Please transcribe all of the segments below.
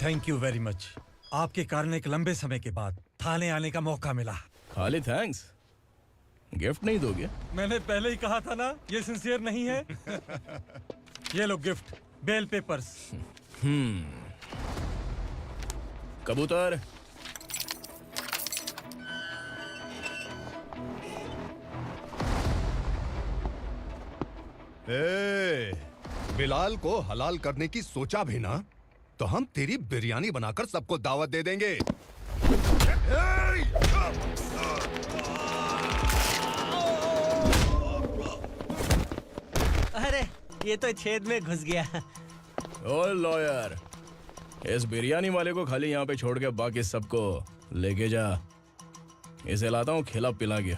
Thank you very much. आपके कारण एक लंबे समय के बाद थाने आने का मौका मिला। खाली थैंक्स, गिफ्ट नहीं दोगे? मैंने पहले ही कहा था ना, ये सिंसियर नहीं है। ये लो गिफ्ट, बेल पेपर्स। कबूतर, बिलाल को हलाल करने की सोचा भी ना, तो हम तेरी बिरयानी बनाकर सबको दावत दे देंगे। अरे ये तो छेद में घुस गया। ओ लॉयर, इस बिरयानी वाले को खाली यहाँ पे छोड़ के बाकी सबको लेके जा। इसे लाता हूँ खिला पिला के।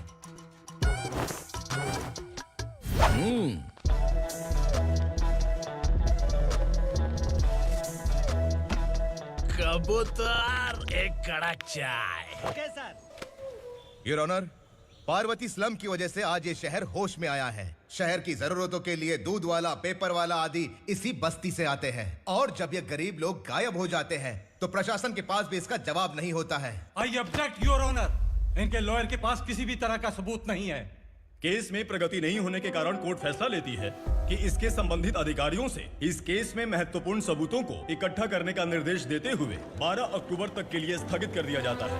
कबूतर, एक कड़क चाय। Okay sir. Your honour, Parvati slum की वजह से आज ये शहर होश में आया है। शहर की जरूरतों के लिए दूध वाला, पेपर वाला आदि इसी बस्ती से आते हैं, और जब ये गरीब लोग गायब हो जाते हैं तो प्रशासन के पास भी इसका जवाब नहीं होता है। I object your honour. इनके लॉयर के पास किसी भी तरह का सबूत नहीं है। केस में प्रगति नहीं होने के कारण कोर्ट फैसला लेती है कि इसके संबंधित अधिकारियों से इस केस में महत्वपूर्ण सबूतों को इकट्ठा करने का निर्देश देते हुए 12 अक्टूबर तक के लिए स्थगित कर दिया जाता है।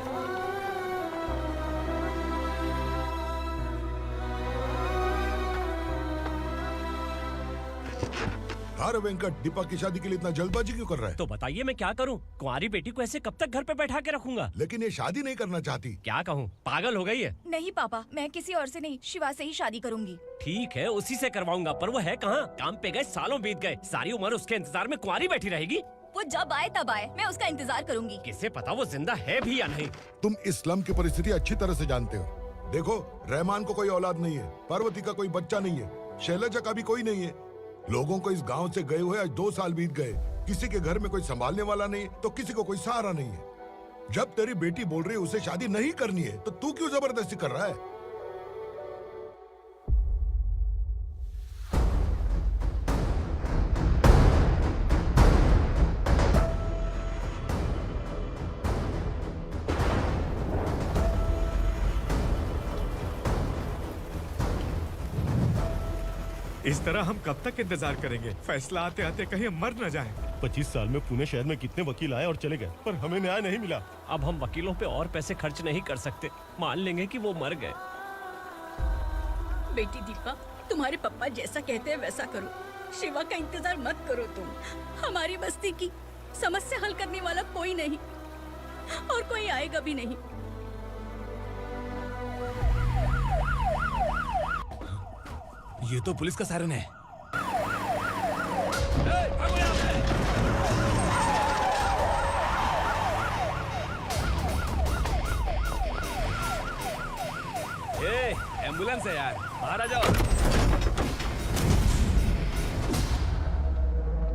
अरे वेंकट, दीपक की शादी के लिए इतना जल्दबाजी क्यों कर रहा है? तो बताइए मैं क्या करूं? कुंवारी बेटी को ऐसे कब तक घर पे बैठा के रखूंगा? लेकिन ये शादी नहीं करना चाहती। क्या कहूं, पागल हो गई है। नहीं पापा, मैं किसी और से नहीं, शिवा से ही शादी करूंगी। ठीक है, उसी से करवाऊंगा, पर वो है कहाँ? काम पे गए, सालों बीत गए, सारी उम्र उसके इंतजार में कुंवारी बैठी रहेगी। वो जब आए तब आए, मैं उसका इंतजार करूंगी। किसे पता वो जिंदा है भी या नहीं। तुम इस्लाम की परिस्थिति अच्छी तरह से जानते हो। देखो, रहमान को कोई औलाद नहीं है, पार्वती का कोई बच्चा नहीं है, शैलजा का भी कोई नहीं है। लोगों को इस गांव से गए हुए आज 2 साल बीत गए। किसी के घर में कोई संभालने वाला नहीं, तो किसी को कोई सहारा नहीं है। जब तेरी बेटी बोल रही है उसे शादी नहीं करनी है, तो तू क्यों जबरदस्ती कर रहा है? इस तरह हम कब तक इंतजार करेंगे? फैसला आते आते कहीं हम मर न जाएं। 25 साल में पुणे शहर में कितने वकील आए और चले गए, पर हमें न्याय नहीं मिला। अब हम वकीलों पे और पैसे खर्च नहीं कर सकते। मान लेंगे कि वो मर गए। बेटी दीपा, तुम्हारे पापा जैसा कहते हैं वैसा करो। शिवा का इंतजार मत करो तुम। हमारी बस्ती की समस्या हल करने वाला कोई नहीं, और कोई आएगा भी नहीं। ये तो पुलिस का सायरन है। एम्बुलेंस है यार, बाहर आ जाओ।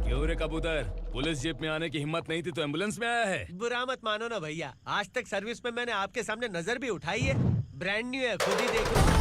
क्यों रे कबूतर, पुलिस जीप में आने की हिम्मत नहीं थी तो एम्बुलेंस में आया है? बुरा मत मानो ना भैया, आज तक सर्विस में मैंने आपके सामने नजर भी उठाई है। ब्रांड न्यू है, खुद ही देखो।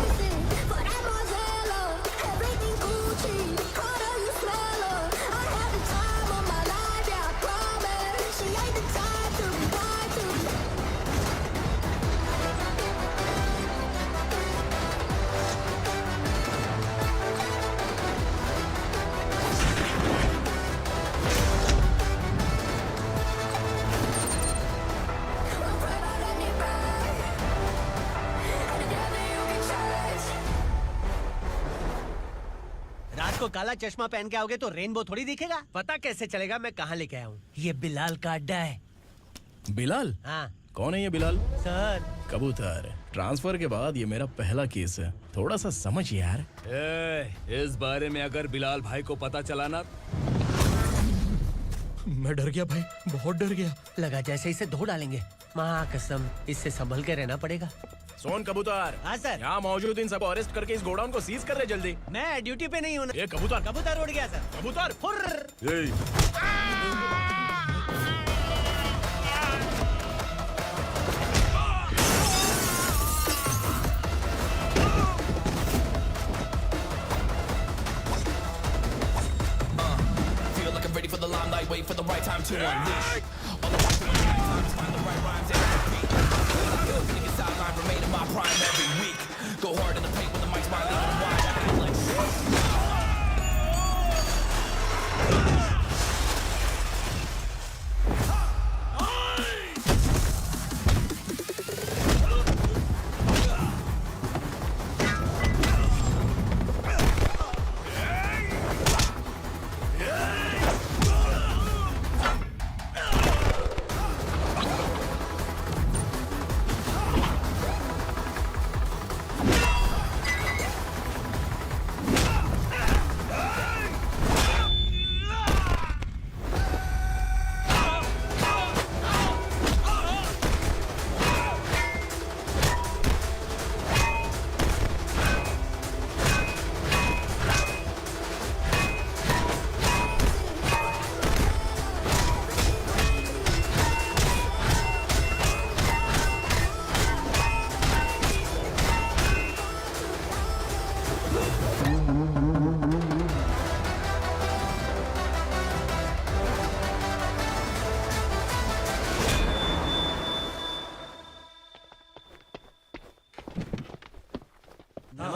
रात को काला चश्मा पहन के आओगे तो रेनबो थोड़ी दिखेगा। पता कैसे चलेगा मैं कहाँ लेके आया हूँ? ये बिलाल का अड्डा है। बिलाल? हाँ। कौन है ये बिलाल? सर, कबूतर, ट्रांसफर के बाद ये मेरा पहला केस है, थोड़ा सा समझ यार। इस बारे में अगर बिलाल भाई को पता चला ना। मैं डर गया भाई, बहुत डर गया। लगा जैसे इसे धो डालेंगे। माँ कसम, इससे संभल के रहना पड़ेगा। सोन कबूतर। हाँ सर। यहाँ मौजूद इन सबको अरेस्ट करके इस गोडाउन को सीज कर रहे जल्दी। मैं ड्यूटी पे नहीं हूँ। ये कबूतर। कबूतर उड़ गया सर। कबूतर। Feel like I'm ready for the limelight, wait for the right time to unleash. All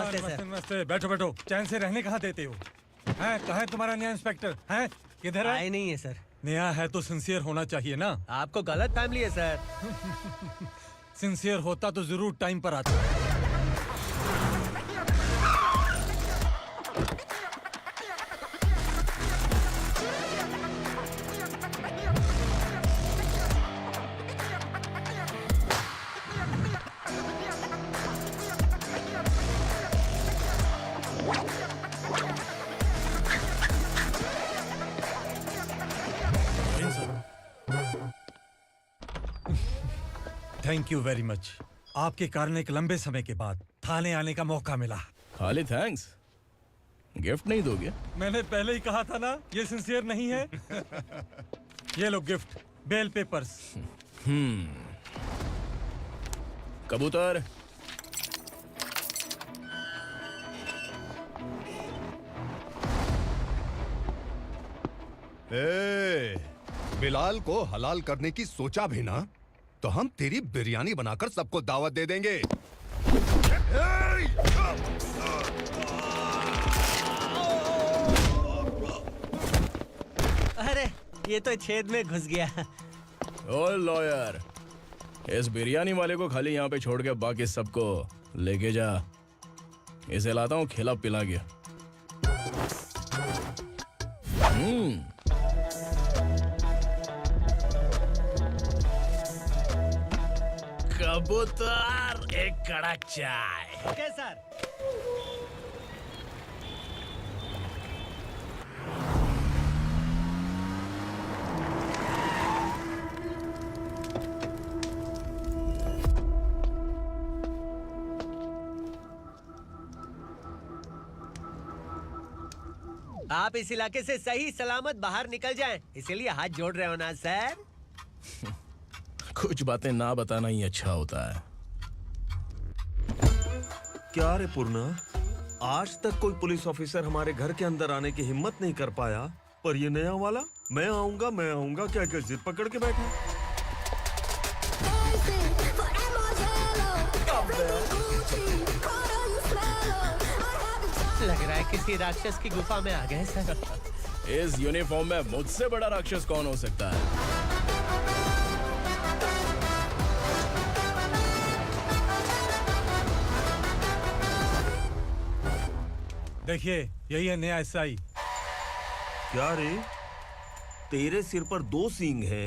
नमस्ते सर। नमस्ते। बैठो बैठो, चैन से रहने कहाँ देते हो? हैं, कहाँ है तुम्हारा नया इंस्पेक्टर? हैं, किधर है? आए नहीं है सर। नया है तो सिंसियर होना चाहिए ना। आपको गलत फैमिली है सर। सिंसियर होता तो जरूर टाइम पर आता। Thank you very much. आपके कारण एक लंबे समय के बाद थाने आने का मौका मिला। खाली थैंक्स, गिफ्ट नहीं दोगे? मैंने पहले ही कहा था ना, ये सिंसियर नहीं है। ये लो गिफ्ट, बेल पेपर्स। कबूतर। बिलाल को हलाल करने की सोचा भी ना, तो हम तेरी बिरयानी बनाकर सबको दावत दे देंगे। अरे ये तो छेद में घुस गया। ओ लॉयर, इस बिरयानी वाले को खाली यहाँ पे छोड़ के बाकी सबको लेके जा। इसे लाता हूँ खिला पिला के। कबूतर, एक कड़क चाय। Okay sir. आप इस इलाके से सही सलामत बाहर निकल जाएं, इसीलिए हाथ जोड़ रहे हो ना सर। कुछ बातें ना बताना ही अच्छा होता है। क्या रे पूर्णा, आज तक कोई पुलिस ऑफिसर हमारे घर के अंदर आने की हिम्मत नहीं कर पाया, पर ये नया वाला मैं आऊंगा क्या क्या जिद पकड़ के बैठा। लग रहा है किसी राक्षस की गुफा में आ गए सर। इस यूनिफॉर्म में मुझसे बड़ा राक्षस कौन हो सकता है? देखिए, यही है नया एसआई। क्या रे, तेरे सिर पर 2 सींग है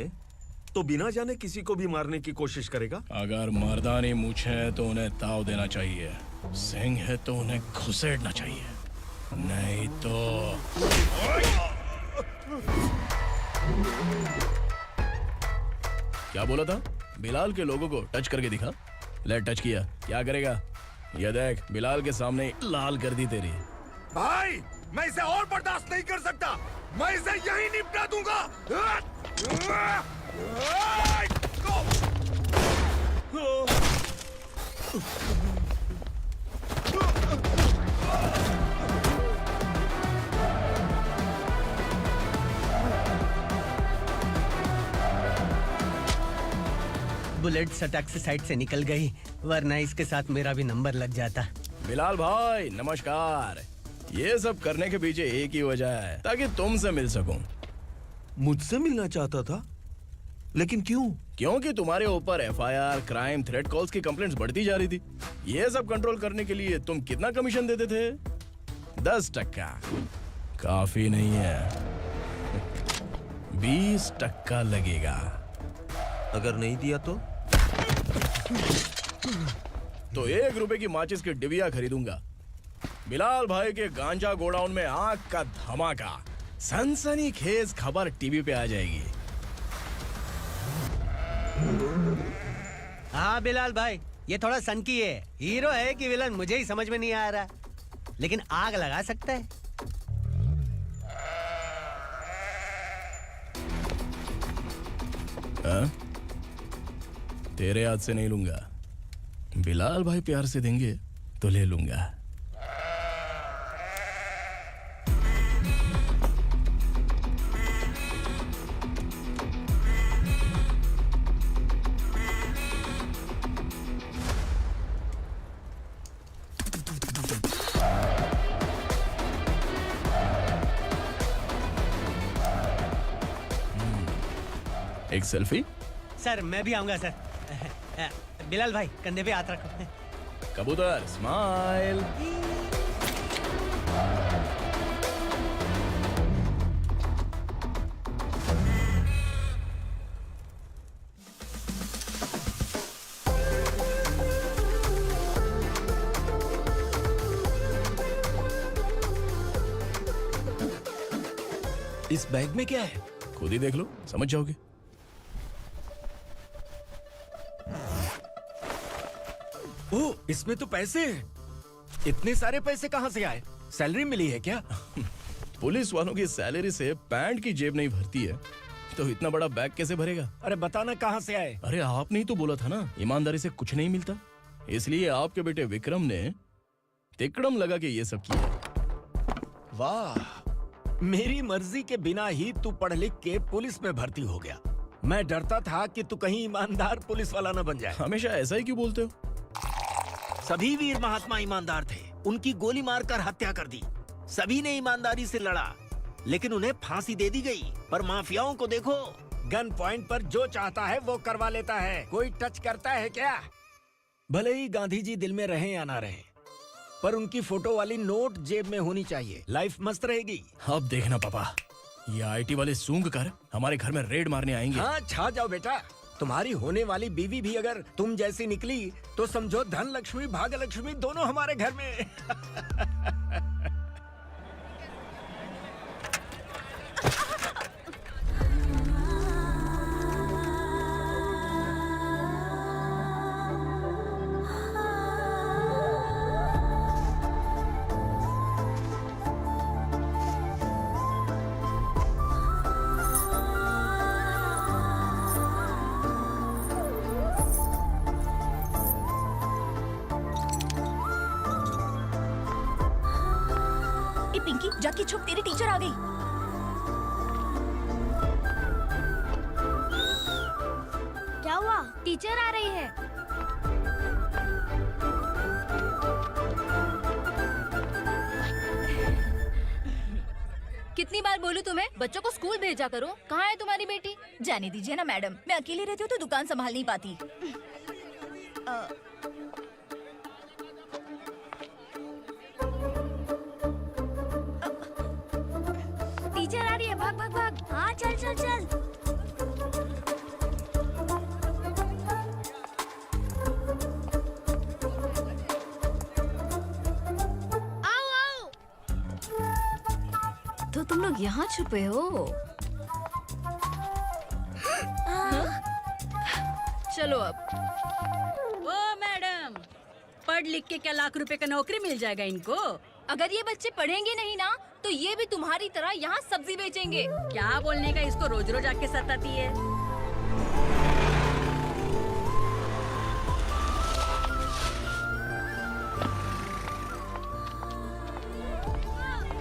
तो बिना जाने किसी को भी मारने की कोशिश करेगा? अगर मर्दानी मूछें हैं तो उन्हें ताव देना चाहिए, सिंह है तो उन्हें घुसेड़ना चाहिए, नहीं तो। क्या बोला था? बिलाल के लोगों को टच करके दिखा। ले टच किया, क्या करेगा? ये देख, बिलाल के सामने ही लाल कर दी तेरी। भाई, मैं इसे और बर्दाश्त नहीं कर सकता। मैं इसे यहीं निपटा दूंगा। बुलेट सटक से साइड से निकल गई, वरना इसके साथ मेरा भी नंबर लग जाता। बिलाल भाई नमस्कार। ये सब करने के पीछे एक ही वजह है, ताकि तुमसे मिल सकूं। मुझसे मिलना चाहता था, लेकिन क्यों? क्योंकि तुम्हारे ऊपर एफआईआर, क्राइम, थ्रेट कॉल्स की कंप्लेंट्स बढ़ती जा रही थी। ये सब कंट्रोल करने के लिए तुम कितना कमीशन देते थे? 10%। काफी नहीं है, 20% लगेगा। अगर नहीं दिया तो 1 रुपए की माचिस की डिबिया खरीदूंगा। बिलाल भाई के गांजा गोडाउन में आग का धमाका, सनसनीखेज खबर टीवी पे आ जाएगी। हाँ बिलाल भाई, ये थोड़ा सनकी है। हीरो है कि विलन मुझे ही समझ में नहीं आ रहा, लेकिन आग लगा सकता है। तेरे हाथ से नहीं लूंगा, बिलाल भाई प्यार से देंगे तो ले लूंगा। एक सेल्फी। सर मैं भी आऊंगा सर। बिलाल भाई कंधे पे हाथ रखो। कबूतर स्माइल। इस बैग में क्या है? खुद ही देख लो, समझ जाओगे। ओ, इसमें तो पैसे हैं। इतने सारे पैसे कहाँ से आए? सैलरी मिली है क्या? पुलिस वालों की सैलरी से पैंट की जेब नहीं भरती है, तो इतना बड़ा बैग कैसे भरेगा? अरे बताना कहाँ से आए? अरे आपने ही तो बोला था ना, ईमानदारी से कुछ नहीं मिलता, इसलिए आपके बेटे विक्रम ने तिकड़म लगा के ये सब किया। वाह, मेरी मर्जी के बिना ही तू पढ़ लिख के पुलिस में भर्ती हो गया। मैं डरता था कि तू कहीं ईमानदार पुलिस वाला न बन जाए। हमेशा ऐसा ही क्यों बोलते हो? सभी वीर महात्मा ईमानदार थे, उनकी गोली मारकर हत्या कर दी। सभी ने ईमानदारी से लड़ा, लेकिन उन्हें फांसी दे दी गई। पर माफियाओं को देखो, गन पॉइंट पर जो चाहता है वो करवा लेता है। कोई टच करता है क्या? भले ही गांधी जी दिल में रहे या ना रहे, पर उनकी फोटो वाली नोट जेब में होनी चाहिए। लाइफ मस्त रहेगी। अब देखना पापा, ये आईटी वाले सूंघ कर हमारे घर में रेड मारने आएंगे। हाँ, छा जाओ बेटा। तुम्हारी होने वाली बीवी भी अगर तुम जैसी निकली तो समझो धन लक्ष्मी भाग्य लक्ष्मी दोनों हमारे घर में। पिंकी जाके छुप, तेरी टीचर आ गई। क्या हुआ? टीचर आ रही है। कितनी बार बोलूं तुम्हें, बच्चों को स्कूल भेजा करो। कहाँ है तुम्हारी बेटी? जाने दीजिए ना मैडम, मैं अकेली रहती हूँ तो दुकान संभाल नहीं पाती। टीचर आ रही है, भाग भाग भाग। हाँ चल चल चल। आओ आओ। तो तुम लोग यहाँ छुपे हो? चलो अब। ओ मैडम, पढ़ लिख के क्या लाख रुपए का नौकरी मिल जाएगा इनको? अगर ये बच्चे पढ़ेंगे नहीं ना, तो ये भी तुम्हारी तरह यहाँ सब्जी बेचेंगे। क्या बोलने का, इसको रोज रोज आके सताती है।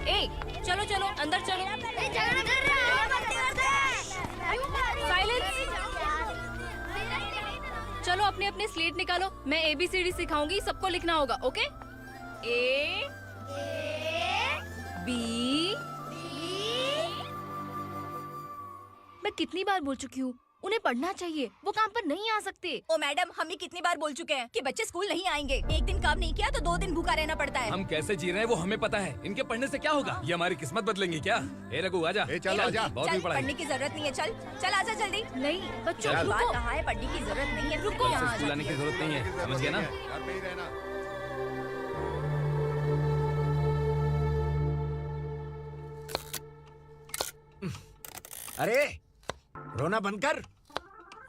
ए, चलो चलो अंदर चलो। झगड़ा कर रहा साइलेंस। चलो अपने अपने स्लेट निकालो, मैं ABCD सिखाऊंगी, सबको लिखना होगा। ओके? A B। मैं कितनी बार बोल चुकी हूँ, उन्हें पढ़ना चाहिए, वो काम पर नहीं आ सकते। ओ मैडम, हम भी कितनी बार बोल चुके हैं कि बच्चे स्कूल नहीं आएंगे। एक दिन काम नहीं किया तो 2 दिन भूखा रहना पड़ता है। हम कैसे जी रहे हैं वो हमें पता है, इनके पढ़ने से क्या होगा? ये हमारी किस्मत बदलेंगी क्या? ए रघु आजा। चल आजा। बहुत ही पढ़ाई। पढ़ने की जरूरत नहीं है, चल चल आजा जल्दी। नहीं बच्चों चल। रुको। कहा है पढ़ने की जरूरत नहीं है, रुको। कल से स्कूल आने की जरूरत नहीं है, समझ गया ना? घर पे ही रहना। अरे रोना बंद कर।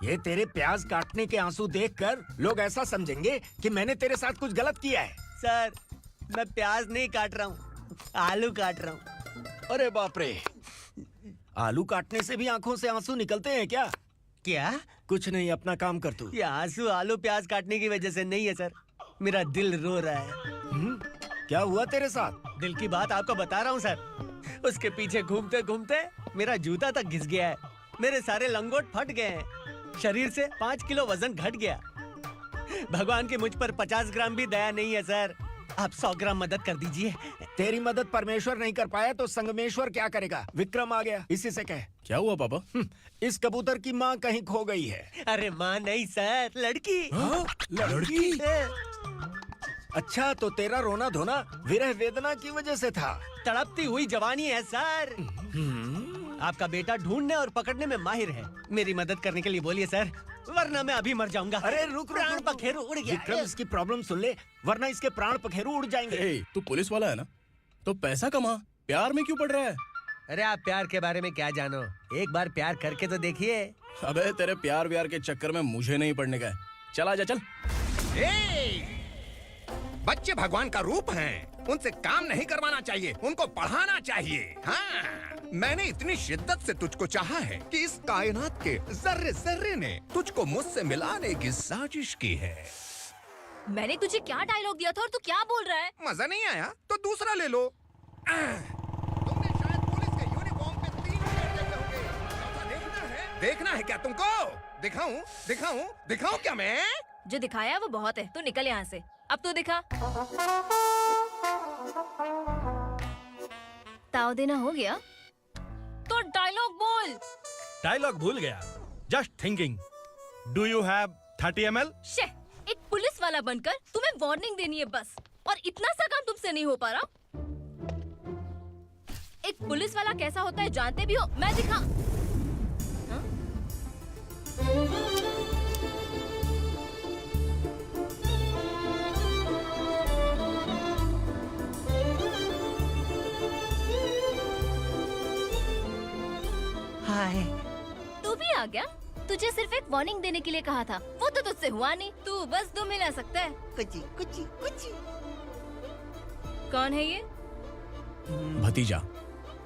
ये तेरे प्याज काटने के आंसू देखकर लोग ऐसा समझेंगे कि मैंने तेरे साथ कुछ गलत किया है। सर, मैं प्याज नहीं काट रहा हूँ, आलू काट रहा हूँ। अरे बाप रे, आलू काटने से भी आंखों से आंसू निकलते हैं क्या? क्या? कुछ नहीं, अपना काम कर तू। ये आंसू आलू प्याज काटने की वजह से नहीं है सर, मेरा दिल रो रहा है। क्या हुआ तेरे साथ? दिल की बात आपको बता रहा हूँ सर। उसके पीछे घूमते घूमते मेरा जूता तक घिस गया है, मेरे सारे लंगोट फट गए हैं, शरीर से 5 किलो वजन घट गया। भगवान की मुझ पर 50 ग्राम भी दया नहीं है सर। आप 100 ग्राम मदद कर दीजिए। तेरी मदद परमेश्वर नहीं कर पाया तो संगमेश्वर क्या करेगा? विक्रम आ गया, इसी से कह। क्या हुआ पापा? इस कबूतर की माँ कहीं खो गई है। अरे माँ नहीं सर, लड़की। लड़की? अच्छा, तो तेरा रोना धोना विरह वेदना की वजह से था। तड़पती हुई जवानी है सर। आपका बेटा ढूंढने और पकड़ने में माहिर है। मेरी मदद करने के लिए बोलिए सर, वरना मैं अभी मर जाऊंगा। अरे रुक रुक, प्राण पखेरु उड़ गया। विक्रम, इसकी प्रॉब्लम सुन ले, वरना इसके प्राण पखेरु उड़ जाएंगे। तू पुलिस वाला है ना, तो पैसा कमा, प्यार में क्यों पड़ रहा है? अरे आप प्यार के बारे में क्या जानो, एक बार प्यार करके तो देखिए। अबे तेरे प्यार व्यार के चक्कर में मुझे नहीं पड़ने का है। चल आजा चल। बच्चे भगवान का रूप हैं, उनसे काम नहीं करवाना चाहिए, उनको पढ़ाना चाहिए। हाँ, मैंने इतनी शिद्दत से तुझको चाहा है कि इस कायनात के जर्रे जर्रे ने तुझको मुझसे मिलाने की साजिश की है। मैंने तुझे क्या डायलॉग दिया था और तू क्या बोल रहा है? मजा नहीं आया तो दूसरा ले लो। तुमने शायद पुलिस के यूनिफॉर्म पे 3 मिनट देखे होंगे। ऐसा देखना है क्या तुमको? दिखाऊं क्या मैं? जो दिखाया वो बहुत है, तू निकल यहाँ से। अब तो दिखा। ताव देना हो गया तो डायलॉग बोल। डायलॉग भूल गया। Just thinking. Do you have 30 ml? शे, एक पुलिस वाला बनकर तुम्हें वार्निंग देनी है बस, और इतना सा काम तुमसे नहीं हो पा रहा। एक पुलिस वाला कैसा होता है जानते भी हो? मैं दिखा। हाँ? हाय, तू भी आ गया? तुझे सिर्फ एक वार्निंग देने के लिए कहा था, वो तो तुझसे हुआ नहीं। तू बस दुम हिला सकता है। कुछ। कौन है ये? भतीजा।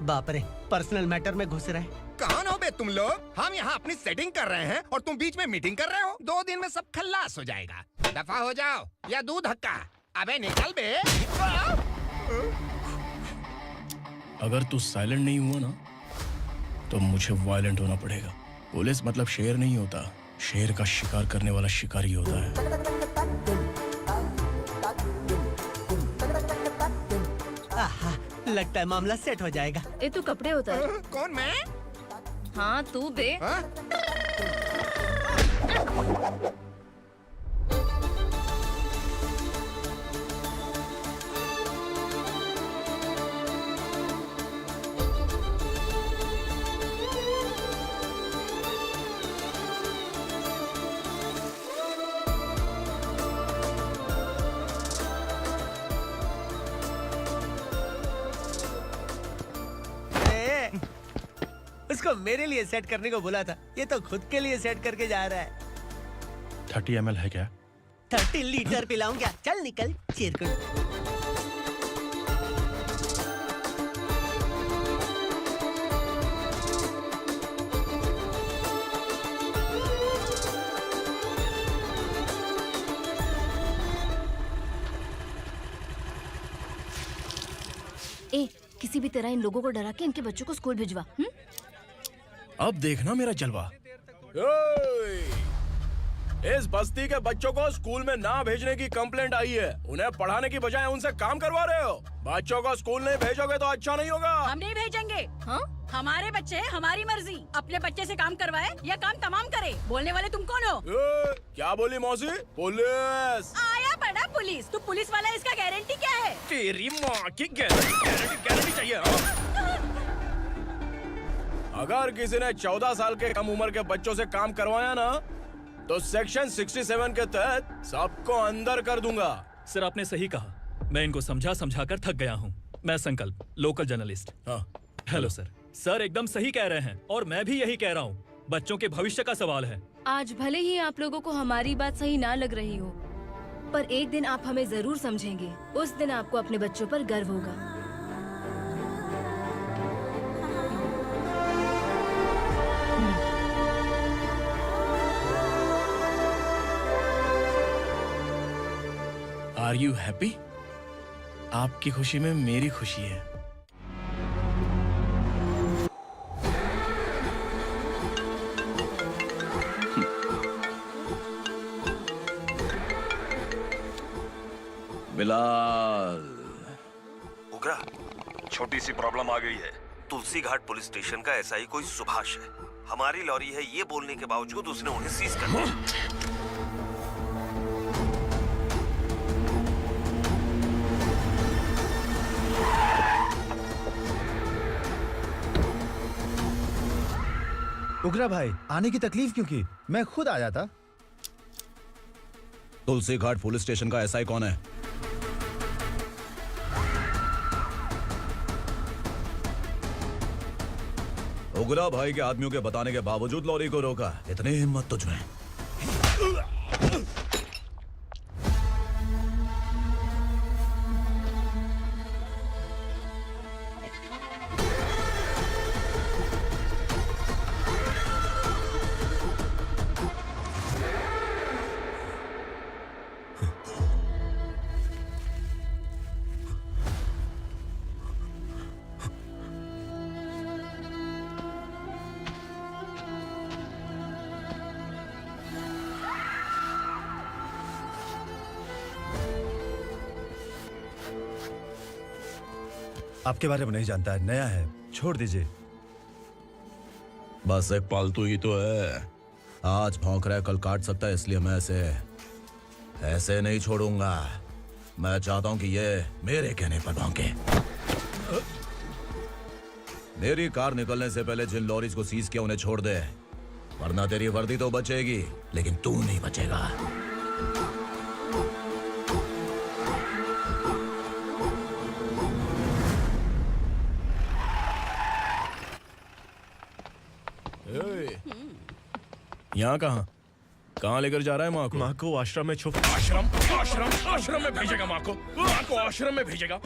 बाप रे, पर्सनल मैटर में घुस रहे। कौन हो बे तुम लोग? हम यहाँ अपनी सेटिंग कर रहे हैं और तुम बीच में मीटिंग कर रहे हो। 2 दिन में सब खल्लास हो जाएगा। दफा हो जाओ या दूध हक्का। अबे निकल बे। अगर तू साइलेंट नहीं हुआ ना, तो मुझे वायलेंट होना पड़ेगा। पुलिस मतलब शेर नहीं होता, शेर का शिकार करने वाला शिकारी होता है। आहा, लगता है मामला सेट हो जाएगा। ए तू कपड़े उतार। कौन मैं? हाँ तू बे। उसको मेरे लिए सेट करने को बोला था, ये तो खुद के लिए सेट करके जा रहा है। 30 ml है क्या? 30 लीटर पिलाऊं क्या? चल निकल चिरकुट। ए, किसी भी तरह इन लोगों को डरा के इनके बच्चों को स्कूल भिजवा। अब देखना मेरा जलवा। इस बस्ती के बच्चों को स्कूल में ना भेजने की कंप्लेंट आई है। उन्हें पढ़ाने की बजाय उनसे काम करवा रहे हो। बच्चों को स्कूल नहीं भेजोगे तो अच्छा नहीं होगा। हम नहीं भेजेंगे। हाँ? हमारे बच्चे, हमारी मर्जी। अपने बच्चे से काम करवाए या काम तमाम करे। बोलने वाले तुम कौन हो? क्या बोली मौसी? पुलिस आया बड़ा पुलिस। तू पुलिस वाला, इसका गारंटी क्या है? तेरी माँ की गारंटी चाहिए। अगर किसी ने 14 साल के कम उम्र के बच्चों से काम करवाया ना, तो सेक्शन 67 के तहत सबको अंदर कर दूंगा। सर आपने सही कहा। मैं इनको समझा कर थक गया हूँ। मैं संकल्प, लोकल जर्नलिस्ट। हाँ। Hello sir. सर एकदम सही कह रहे हैं और मैं भी यही कह रहा हूँ। बच्चों के भविष्य का सवाल है। आज भले ही आप लोगों को हमारी बात सही ना लग रही हो, पर एक दिन आप हमें जरूर समझेंगे। उस दिन आपको अपने बच्चों पर गर्व होगा। Are you happy? आपकी खुशी में मेरी खुशी है। बिलाल, उगरा, छोटी सी प्रॉब्लम आ गई है। तुलसी घाट पुलिस स्टेशन का एसआई कोई सुभाष है। हमारी लॉरी है ये बोलने के बावजूद उसने उन्हें सीज कर दिया। उगरा भाई, आने की तकलीफ क्यों की? मैं खुद आ जाता। तुलसी घाट पुलिस स्टेशन का एसआई कौन है? उगरा भाई के आदमियों के बताने के बावजूद लॉरी को रोका। इतनी हिम्मत तुझमें? आपके बारे में नहीं जानता है, नया है, छोड़ दीजिए। बस एक पालतू ही तो है। आज भौंक रहा है, कल काट सकता है, इसलिए मैं ऐसे नहीं छोड़ूंगा। मैं चाहता हूं कि ये मेरे कहने पर भौंके। मेरी कार निकलने से पहले जिन लॉरीज को सीज किया उन्हें छोड़ दे, वरना तेरी वर्दी तो बचेगी लेकिन तू नहीं बचेगा। यहाँ कहाँ लेकर जा रहा है माँ को? माँ को आश्रम में छुप। आश्रम में भेजेगा माँ को? माँ को आश्रम में भेजेगा?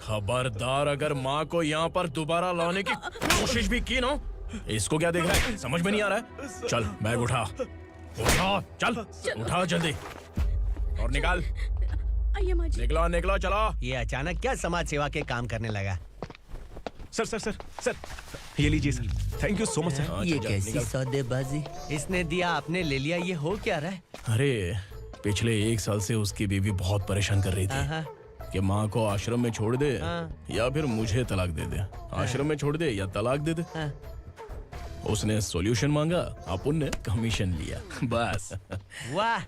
खबरदार, अगर माँ को यहाँ पर दोबारा लाने की कोशिश भी की ना, इसको क्या देख रहा है? समझ में नहीं आ रहा है? चल बैग उठा, चल उठा जल्दी और निकाल। निकला चला। ये अचानक क्या समाज सेवा के काम करने लगा? सर, ये लीजिए sir. Thank you so much sir. ये कैसी सौदेबाजी? इसने दिया, आपने ले लिया, ये हो क्या रहा है? अरे पिछले 1 साल से उसकी बीवी बहुत परेशान कर रही थी कि माँ को आश्रम में छोड़ दे या फिर मुझे तलाक दे दे। आश्रम में छोड़ दे या तलाक दे दे। उसने सॉल्यूशन मांगा, अपन ने कमीशन लिया, बस। वाह,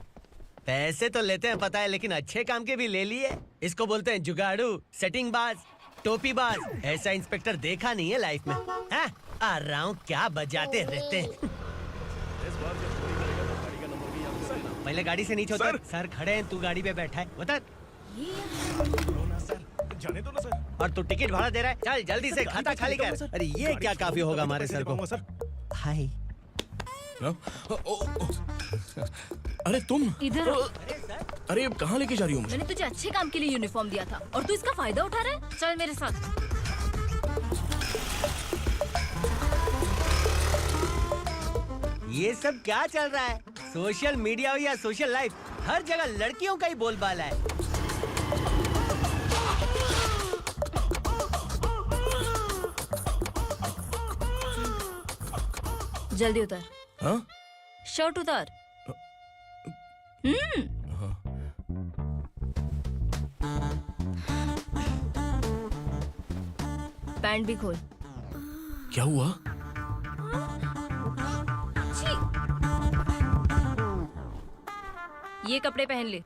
पैसे तो लेते हैं पता है, लेकिन अच्छे काम के भी ले लिए। इसको बोलते हैं जुगाड़ू, सेटिंग बाज, टोपी बाज। ऐसा इंस्पेक्टर देखा नहीं है लाइफ में। हाँ? आ रहा हूँ, क्या बजाते रहते हैं। पहले गाड़ी से नीचे उतर। सर खड़े हैं, तू गाड़ी पे बैठा है, उतर। जाने दो ना सर। और तू टिकट भाड़ा दे रहा है? चल जल्दी से खाता खाली कर। अरे ये क्या काफी होगा हमारे सर को? हाय। अरे तुम इधर। अरे कहाँ लेके जा रही हो मुझे? मैंने तुझे अच्छे काम के लिए यूनिफॉर्म दिया था और तू इसका फायदा उठा रहा है। चल मेरे साथ। ये सब क्या चल रहा है? सोशल मीडिया हो या सोशल लाइफ, हर जगह लड़कियों का ही बोलबाला है। जल्दी उतर। हाँ? शर्ट उतार। पैंट भी खोल। क्या हुआ? ये कपड़े पहन ले।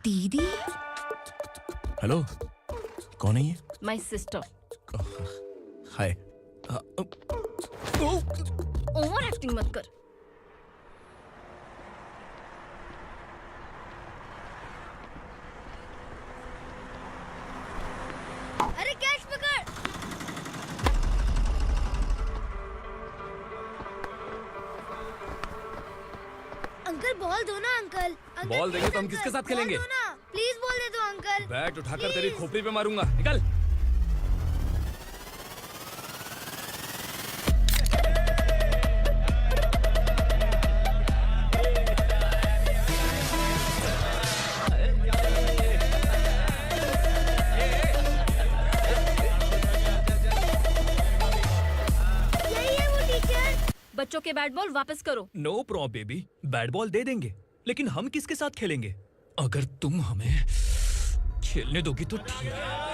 दीदी। हेलो, कौन है ये? My sister. Hi. Over acting मत कर। अरे कैच पकड़। अंकल बॉल दो ना अंकल। बॉल देंगे तो हम किसके साथ खेलेंगे? प्लीज बॉल दे दो अंकल। बैट उठाकर तेरी खोपड़ी पे मारूंगा, निकल। बच्चों के बैट बॉल वापस करो। No problem baby, bat ball दे देंगे, लेकिन हम किसके साथ खेलेंगे? अगर तुम हमें खेलने दोगी तो ठीक है।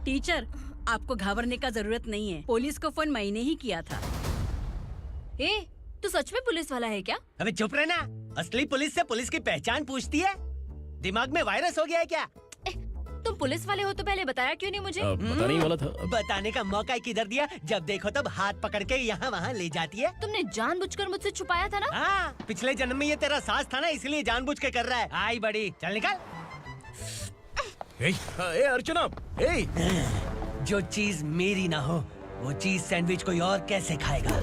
टीचर, आपको घबराने का जरूरत नहीं है। पुलिस को फोन मैंने ही किया था। ए, तू सच में पुलिस वाला है क्या? अबे चुप रहना। असली पुलिस से पुलिस की पहचान पूछती है? दिमाग में वायरस हो गया है क्या? तुम पुलिस वाले हो तो पहले बताया क्यों नहीं मुझे? बताने ही वाला था। बताने का मौका किधर दिया? जब देखो तब हाथ पकड़ के यहाँ वहाँ ले जाती है। तुमने जानबूझकर मुझसे छुपाया था ना? हाँ, पिछले जन्म में ये तेरा सास था ना, इसलिए जानबूझ के कर रहा है। आई बड़ी, चल निकल। ए अर्चना, जो चीज मेरी ना हो वो चीज सैंडविच कोई और कैसे खाएगा?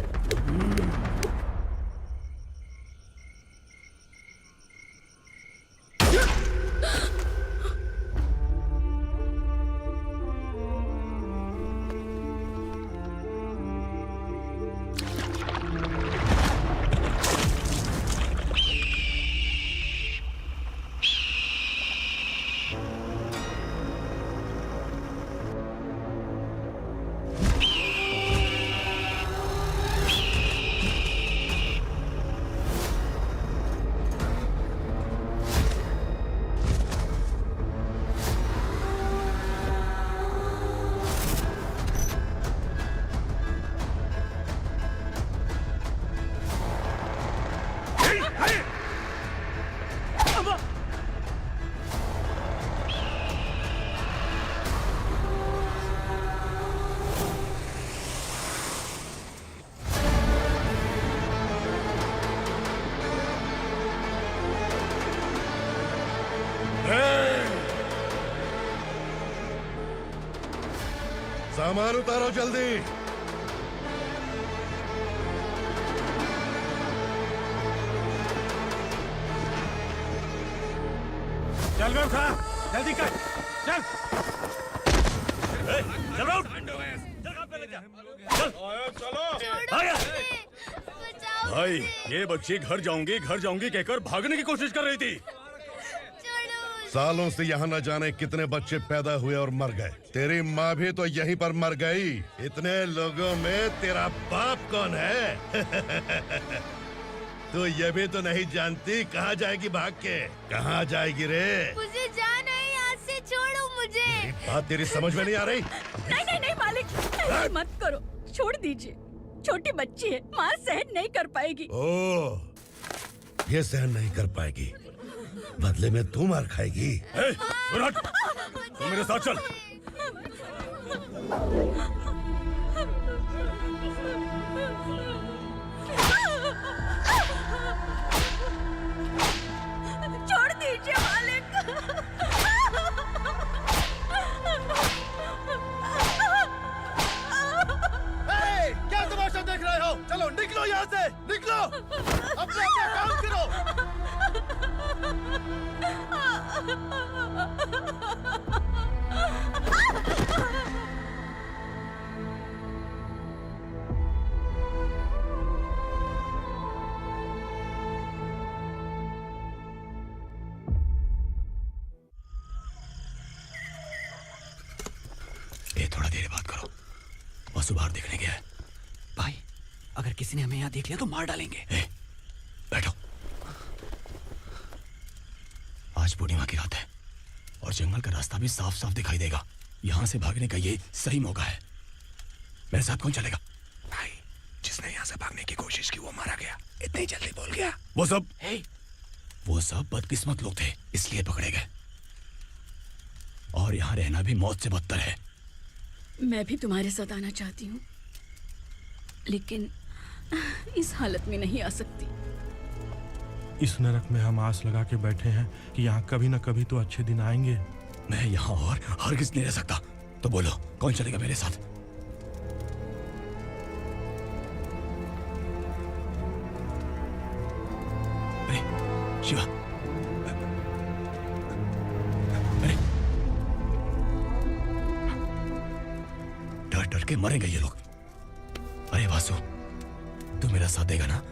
सामान उतारो जल्दी। चल बे उठा, जल्दी कर, चल। चल उठ, चलो। भाई, ये बच्ची घर जाऊंगी कहकर भागने की कोशिश कर रही थी। सालों से यहाँ न जाने कितने बच्चे पैदा हुए और मर गए। तेरी माँ भी तो यहीं पर मर गई। इतने लोगों में तेरा बाप कौन है? तू ये भी तो नहीं जानती कहाँ जाएगी भाग के? कहाँ जाएगी रे? मुझे जाना है, यहाँ से छोड़ो मुझे। बात तेरी समझ में नहीं आ रही? नहीं मालिक, ऐसे मत करो, छोड़ दीजिए। छोटी बच्ची है, माँ सहन नहीं कर पाएगी। ओह, ये सहन नहीं कर पाएगी, बदले में तू मार खाएगी। तू मेरे साथ चल। छोड़ दीजिए मालिक। क्या तमाशा देख रहे हो? चलो निकलो यहाँ से, निकलो। अपना काम करो। थोड़ा देर बात करो। वासु बाहर देखने गया है। भाई अगर किसी ने हमें यहाँ देख लिया तो मार डालेंगे। बैठो। आज पूर्णिमा की रात है और जंगल का रास्ता भी साफ साफ दिखाई देगा। यहाँ से भागने का ये सही मौका है। मेरे साथ कौन चलेगा? भाई, जिसने यहाँ से भागने की कोशिश की वो मारा गया। इतनी जल्दी बोल गया। वो सब बदकिस्मत लोग थे, इसलिए पकड़े गए। और यहाँ रहना भी मौत से बदतर है। मैं भी तुम्हारे साथ आना चाहती हूँ, लेकिन इस हालत में नहीं आ सकती। इस नरक में हम आस लगा के बैठे हैं कि यहाँ कभी न कभी तो अच्छे दिन आएंगे। मैं यहाँ और हरगिज़ नहीं रह सकता। तो बोलो, कौन चलेगा मेरे साथ? अरे शिवा, अरे डर डर के मरेंगे ये लोग। अरे वासु, तू मेरा साथ देगा ना?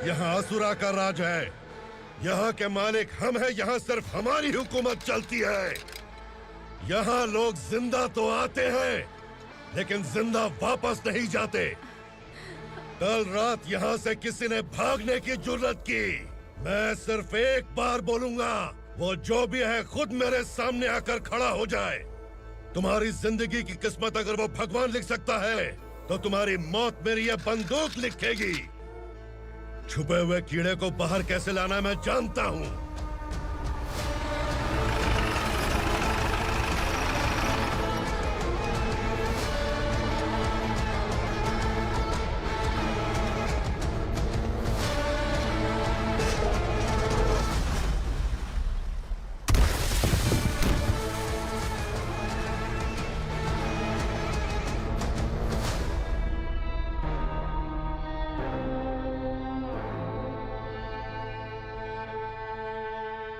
यहाँ असुरा का राज है। यहाँ के मालिक हम हैं। यहाँ सिर्फ हमारी हुकूमत चलती है। यहाँ लोग जिंदा तो आते हैं लेकिन जिंदा वापस नहीं जाते। कल रात यहाँ से किसी ने भागने की जुर्रत की, मैं सिर्फ एक बार बोलूंगा, वो जो भी है खुद मेरे सामने आकर खड़ा हो जाए। तुम्हारी जिंदगी की किस्मत अगर वो भगवान लिख सकता है तो तुम्हारी मौत मेरी ये बंदूक लिखेगी। छुपे हुए कीड़े को बाहर कैसे लाना मैं जानता हूँ।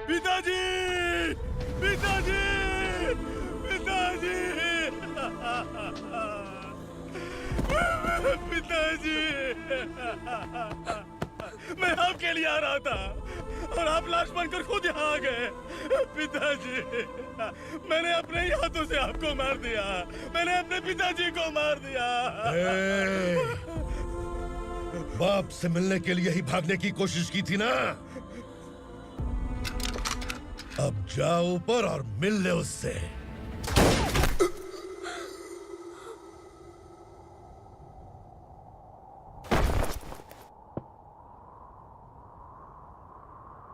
पिताजी! पिताजी! पिताजी! पिताजी! मैं आपके लिए आ रहा था और आप लाश बनकर खुद यहाँ आ गए। पिताजी, मैंने अपने ही हाथों से आपको मार दिया। मैंने अपने पिताजी को मार दिया। बाप से मिलने के लिए ही भागने की कोशिश की थी ना? अब जाओ ऊपर और मिल ले उससे।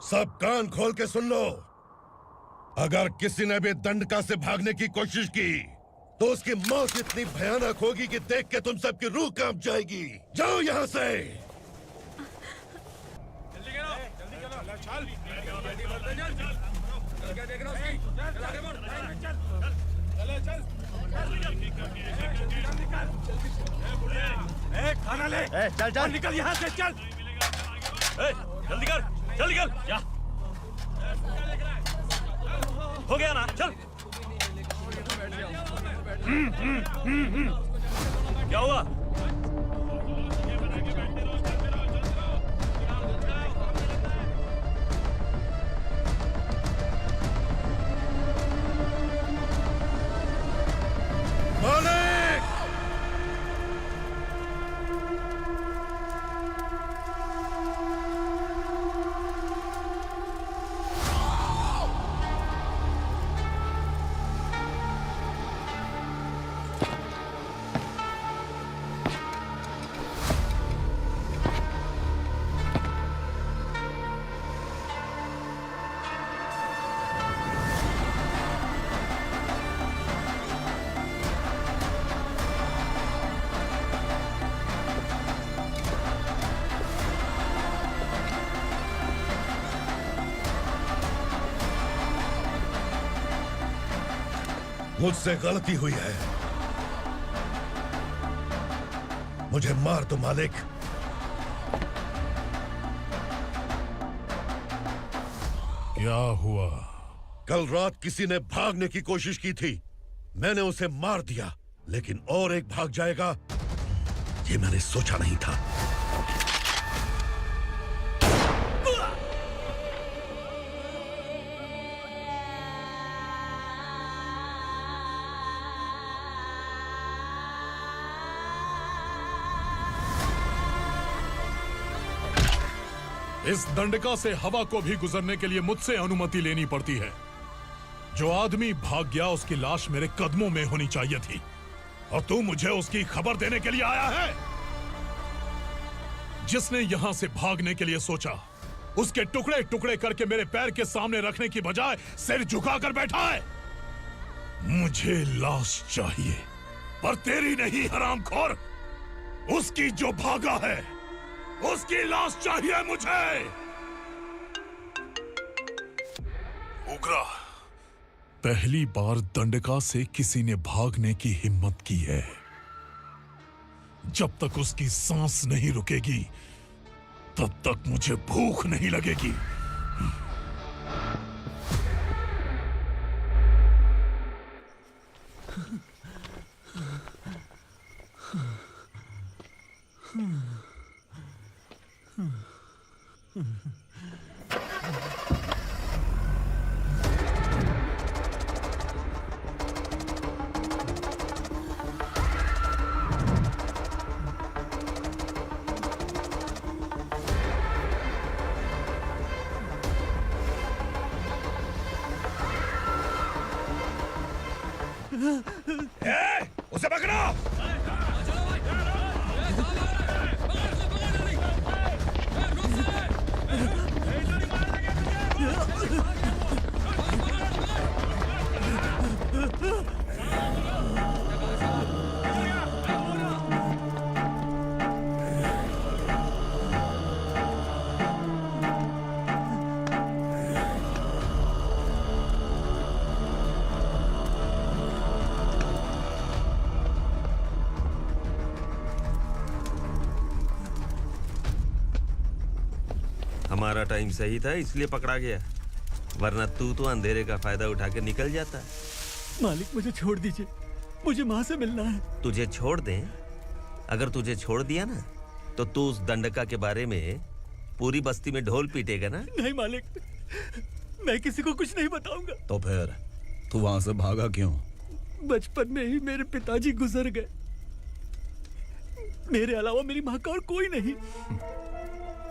सब कान खोल के सुन लो। अगर किसी ने भी दंडका से भागने की कोशिश की तो उसकी मौत इतनी भयानक होगी कि देख के तुम सबकी रूह कांप जाएगी। जाओ यहाँ से। खाना ले। चल चल निकल यहाँ से, चल। जल्दी कर, जल्दी कर, जा। हो गया ना, चल। क्या हुआ? मुझसे गलती हुई है, मुझे मार दो मालिक। क्या हुआ? कल रात किसी ने भागने की कोशिश की थी, मैंने उसे मार दिया, लेकिन और एक भाग जाएगा ये मैंने सोचा नहीं था। इस दंडका से हवा को भी गुजरने के लिए मुझसे अनुमति लेनी पड़ती है। जो आदमी भाग गया उसकी लाश मेरे कदमों में होनी चाहिए थी, और तू मुझे उसकी खबर देने के लिए आया है। जिसने यहां से भागने के लिए सोचा, उसके टुकड़े टुकड़े करके मेरे पैर के सामने रखने की बजाय सिर झुकाकर बैठा है। मुझे लाश चाहिए, पर तेरी नहीं हरामखोर, उसकी जो भागा है उसकी लाश चाहिए मुझे। उग्रा, पहली बार दंडका से किसी ने भागने की हिम्मत की है। जब तक उसकी सांस नहीं रुकेगी तब तक मुझे भूख नहीं लगेगी। उसे पकड़ो। हमारा टाइम सही था इसलिए पकड़ा गया, वरना तू तो अंधेरे का फायदा उठा के निकल जाता। मालिक मुझे छोड़ दीजिए, मुझे माँ से मिलना है। तुझे छोड़ दें? अगर तुझे छोड़ दिया ना तो तू उस दंडका के बारे में पूरी बस्ती में ढोल पीटेगा ना। नहीं मालिक, मैं किसी को कुछ नहीं बताऊंगा। तो फिर तू वहां से भागा क्यों? बचपन में ही मेरे पिताजी गुजर गए, मेरे अलावा मेरी माँ का और कोई नहीं।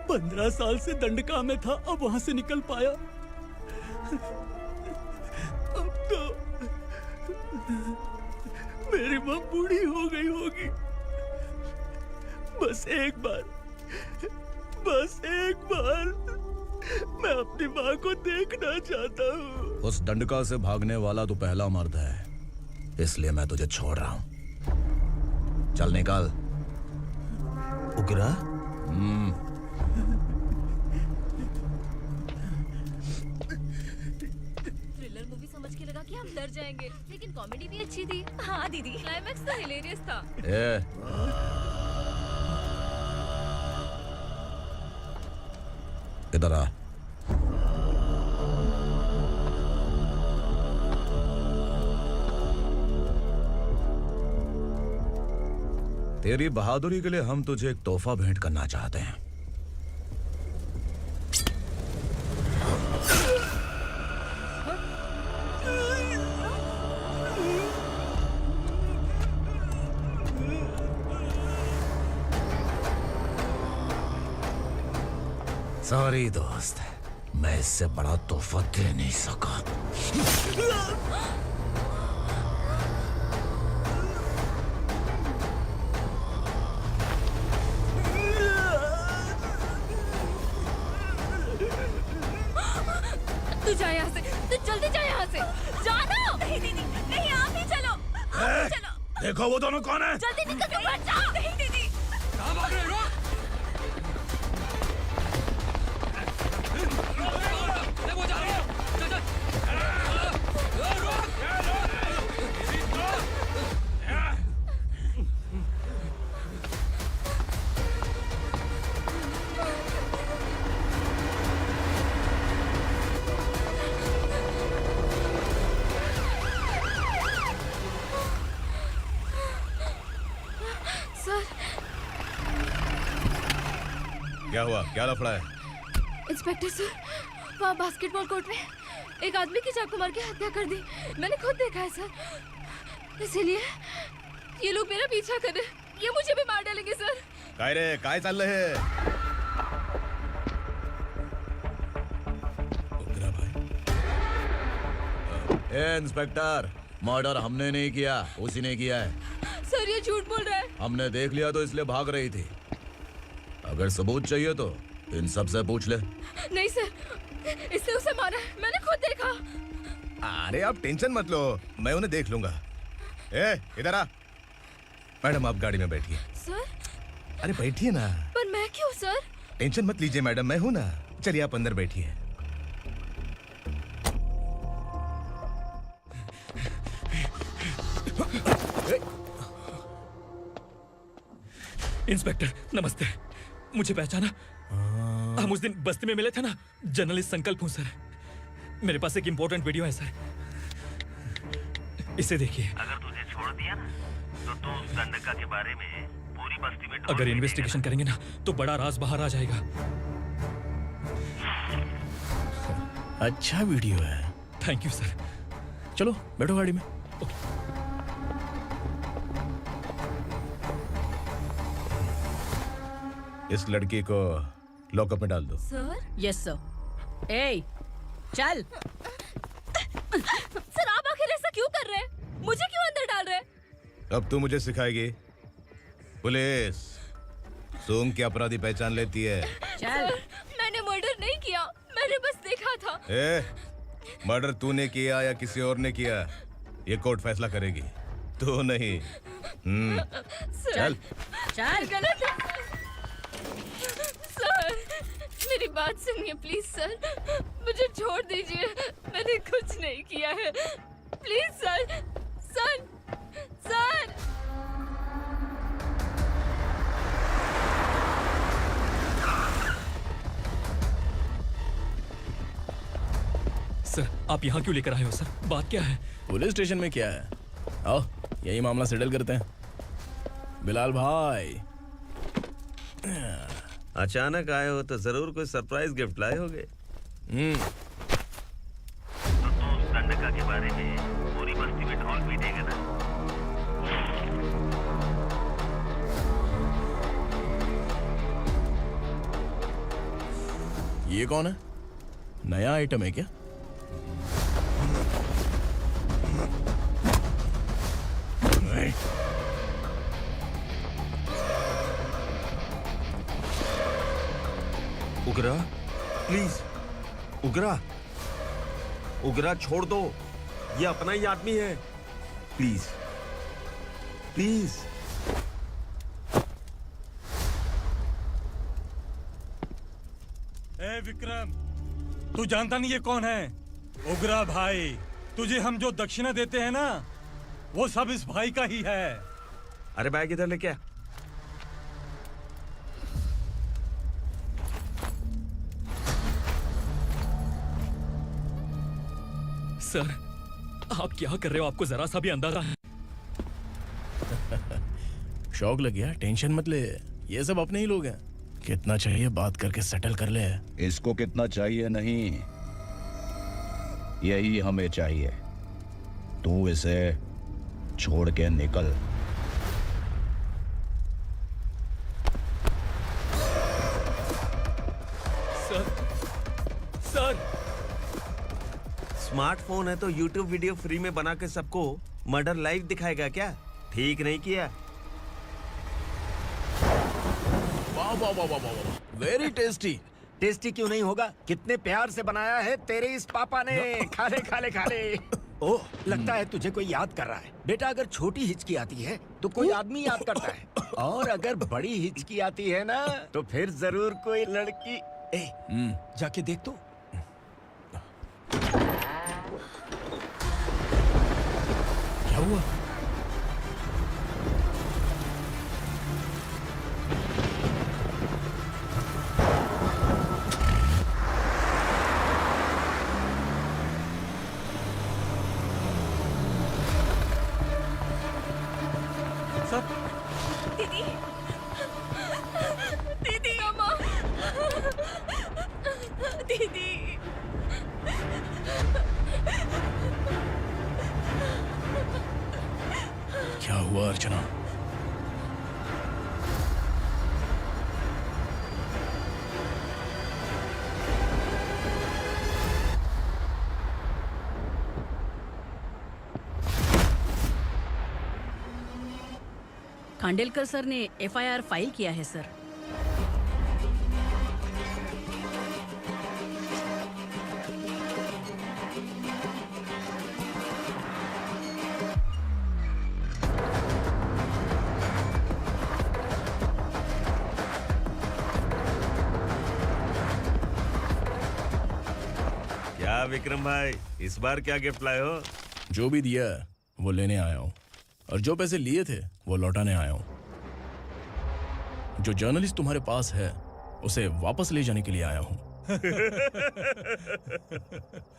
15 साल से दंडका में था, अब वहां से निकल पाया। अब तो मेरी माँ बूढ़ी हो गई होगी। बस एक बार मैं अपनी माँ को देखना चाहता हूँ। उस दंडका से भागने वाला तो पहला मर्द है, इसलिए मैं तुझे छोड़ रहा हूँ। चल निकल। उग्रा? लगा कि हम डर जाएंगे, लेकिन कॉमेडी भी अच्छी थी। हाँ दीदी, क्लाइमैक्स तो हिलेरियस था। इधर आ। तेरी बहादुरी के लिए हम तुझे एक तोहफा भेंट करना चाहते हैं। सॉरी दोस्त, मैं इससे बड़ा तोहफा दे नहीं सका। तू जा यहाँ से, तू जल्दी जा यहाँ से। जाना। नहीं दीदी, नहीं आप ही चलो, आप ही चलो। देखो वो दोनों कौन है? जल्दी निकल के मत जाओ। नहीं दीदी। कहाँ भाग रहे हो? वो जा रहे हो। चल चल। सर, क्या हुआ? क्या लफड़ा है? इंस्पेक्टर सर, वहाँ बास्केटबॉल कोर्ट में एक आदमी की चाकू मार के हत्या कर दी। मैंने खुद देखा है सर, इसीलिए ये लोग मेरा पीछा कर रहे हैं। ये मुझे भी मार डालेंगे सर। काय रे, काय चाललंय हे? ए इंस्पेक्टर, मर्डर हमने नहीं किया, उसी ने किया है। सर ये झूठ बोल रहा है। हमने देख लिया तो इसलिए भाग रही थी। अगर सबूत चाहिए तो इन सब से पूछ ले। नहीं सर, इसने उसे मारा है, मैंने खुद देखा। अरे आप टेंशन मत लो, मैं उन्हें देख लूंगा। ए इधर आ। मैडम आप गाड़ी में बैठिए। सर? अरे बैठिए ना। पर मैं क्यों सर? टेंशन मत लीजिए मैडम, मैं हूं ना। चलिए आप अंदर बैठिए। इंस्पेक्टर नमस्ते, मुझे पहचाना? हम उस दिन बस्ती में मिले थे ना। जर्नलिस्ट संकल्प हूँ सर। मेरे पास एक इम्पोर्टेंट वीडियो है सर, इसे देखिए। अगर तुझे छोड़ दिया ना तो तू उस गंडका के बारे में पूरी बस्ती में अगर इन्वेस्टिगेशन करेंगे ना तो बड़ा राज बाहर आ जाएगा। अच्छा वीडियो है। Thank you sir. चलो बैठो गाड़ी में। इस लड़की को लॉकअप में डाल दो। सर? Yes sir. ए चल। सर आप आखिर ऐसा क्यों कर रहे हैं? मुझे क्यों अंदर डाल रहे हैं? अब तू मुझे सिखाएगी? पुलिस सूंघ के अपराधी पहचान लेती है। चल। मैंने मर्डर नहीं किया, मैंने बस देखा था। मर्डर तूने किया या किसी और ने किया, ये कोर्ट फैसला करेगी, तू नहीं। चल चल। गलत है सर, मेरी बात सुनिए प्लीज सर, मुझे छोड़ दीजिए, मैंने कुछ नहीं किया है। Please sir, sir, sir. Sir आप यहाँ क्यों लेकर आए हो सर? बात क्या है? पुलिस स्टेशन में क्या है? आओ यही मामला सेटल करते हैं। बिलाल भाई अचानक आए हो तो जरूर कोई सरप्राइज गिफ्ट लाए होगे। तो तू उस गंडका के बारे में पूरी बस्ती में ढोल पीटेगा ना। ये कौन है? नया आइटम है क्या? उगरा प्लीज, उगरा, उगरा छोड़ दो, ये अपना ही आदमी है। Please please. ए विक्रम, तू जानता नहीं ये कौन है? उगरा भाई, तुझे हम जो दक्षिणा देते हैं ना, वो सब इस भाई का ही है। अरे बैग इधर लेके आ। सर, आप क्या कर रहे हो? आपको जरा सा भी अंदाजा है? शौक लग गया? टेंशन मत ले, ये सब अपने ही लोग हैं। कितना चाहिए बात करके सेटल कर ले। इसको कितना चाहिए नहीं, यही हमें चाहिए। तू इसे छोड़ के निकल। सर स्मार्टफोन है तो YouTube वीडियो फ्री में बना के सबको मर्डर लाइव दिखाएगा क्या? ठीक नहीं किया। वाह वाह वाह वाह वाह, वेरी टेस्टी। टेस्टी क्यों नहीं होगा? कितने प्यार से बनाया है तेरे इस पापा ने। खा ले खा ले खा ले। ओह, लगता है तुझे कोई याद कर रहा है। बेटा, अगर छोटी हिचकी आती है तो कोई आदमी याद करता है, और अगर बड़ी हिचकी आती है ना तो फिर जरूर कोई लड़की। जाके देख तो। क्या हुआ? दीदी, दीदी, अम्मा, दीदी। क्या हुआ अर्चना? खांडेलकर सर ने एफआईआर फाइल किया है सर। क्या विक्रम भाई, इस बार क्या गिफ्ट लाए हो? जो भी दिया है वो लेने आया हूँ, और जो पैसे लिए थे वो लौटाने आया हूँ। जो जर्नलिस्ट तुम्हारे पास है उसे वापस ले जाने के लिए आया हूँ।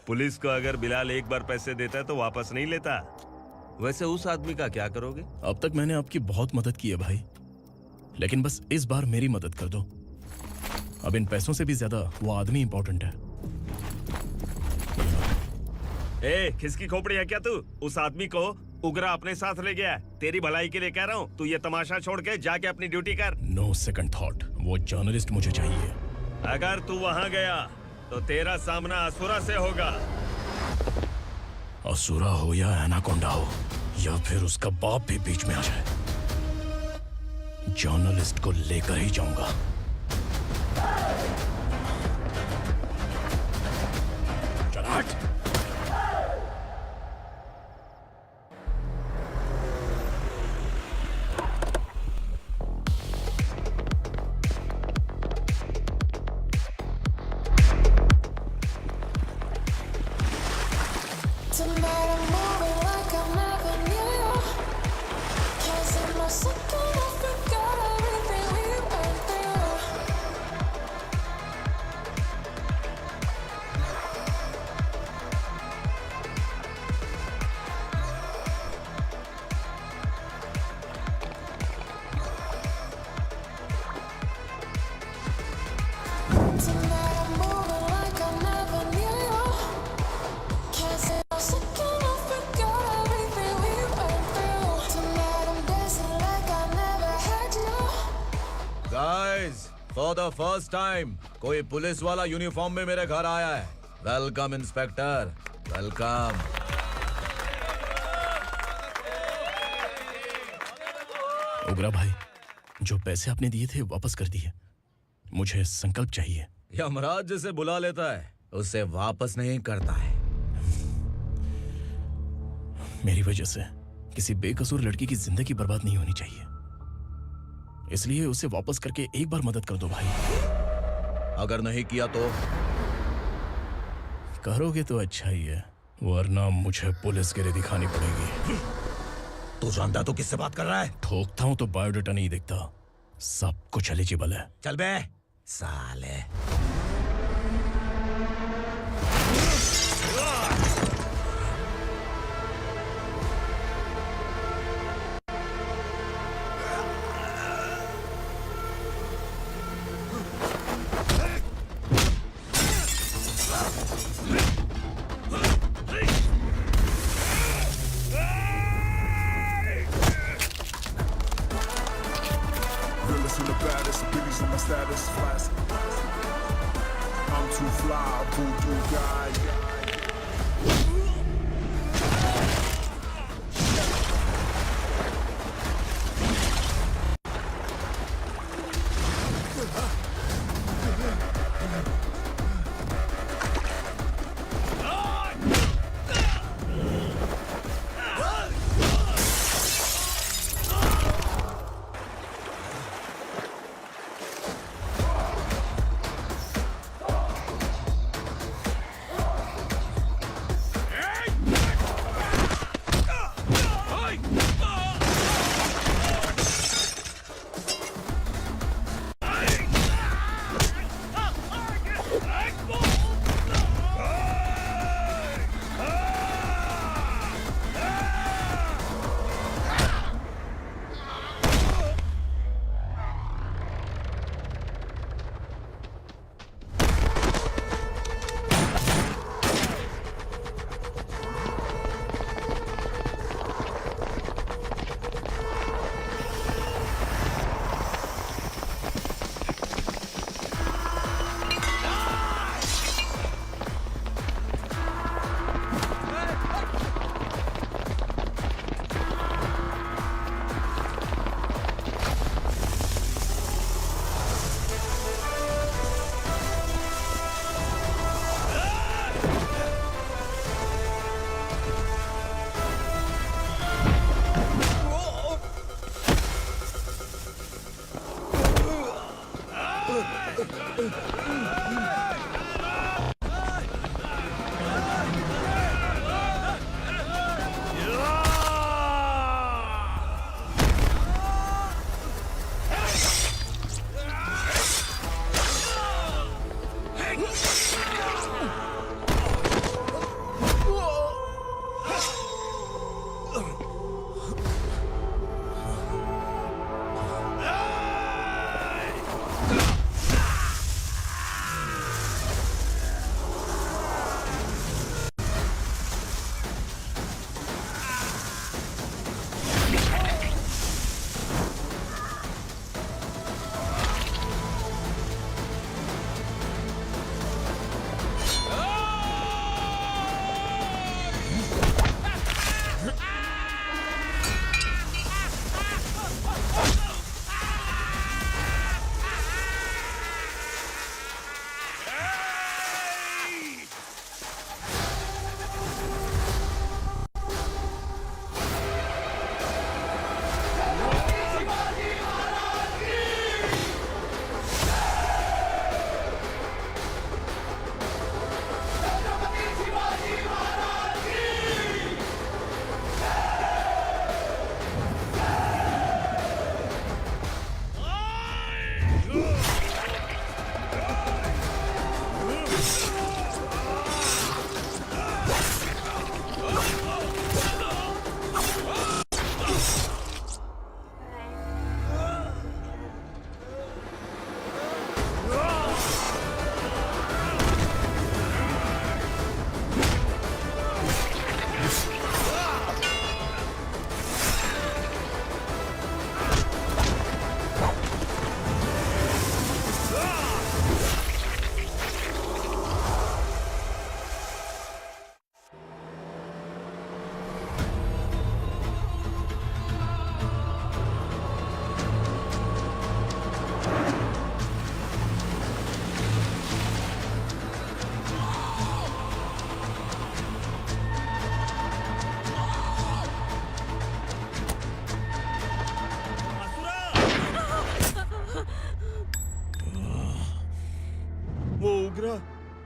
पुलिस को अगर बिलाल एक बार पैसे देता है तो वापस नहीं लेता। वैसे उस आदमी का क्या करोगे? अब तक मैंने आपकी बहुत मदद की है भाई, लेकिन बस इस बार मेरी मदद कर दो। अब इन पैसों से भी ज्यादा वो आदमी इंपॉर्टेंट है। ए, किसकी खोपड़ी है क्या तू? उस आदमी को उगरा अपने साथ ले गया। तेरी भलाई के लिए कह रहा हूँ, तू ये तमाशा छोड़ के जाके अपनी ड्यूटी कर। नो सेकंड थॉट, वो जर्नलिस्ट मुझे चाहिए। अगर तू वहाँ गया तो तेरा सामना असुरा से होगा। असुरा हो या एनाकोंडा हो, या फिर उसका बाप भी बीच में आ जाए, जर्नलिस्ट को लेकर ही जाऊंगा। चल हट। फॉर द फर्स्ट टाइम कोई पुलिस वाला यूनिफॉर्म में मेरे घर आया है। Welcome inspector, welcome. उगरा भाई, जो पैसे आपने दिए थे वापस कर दिए। मुझे संकल्प चाहिए। यमराज जिसे बुला लेता है उसे वापस नहीं करता है। मेरी वजह से किसी बेकसूर लड़की की जिंदगी बर्बाद नहीं होनी चाहिए, इसलिए उसे वापस करके एक बार मदद कर दो भाई। अगर नहीं किया तो? करोगे तो अच्छा ही है, वरना मुझे पुलिसगिरी दिखानी पड़ेगी। तू जानता तो किससे बात कर रहा है? ठोकता हूं तो बायोडाटा नहीं दिखता, सब कुछ एलिजिबल है। चल बे साले। Realest and the baddest, biggies in my status, fast. I'm too fly, voodoo guy.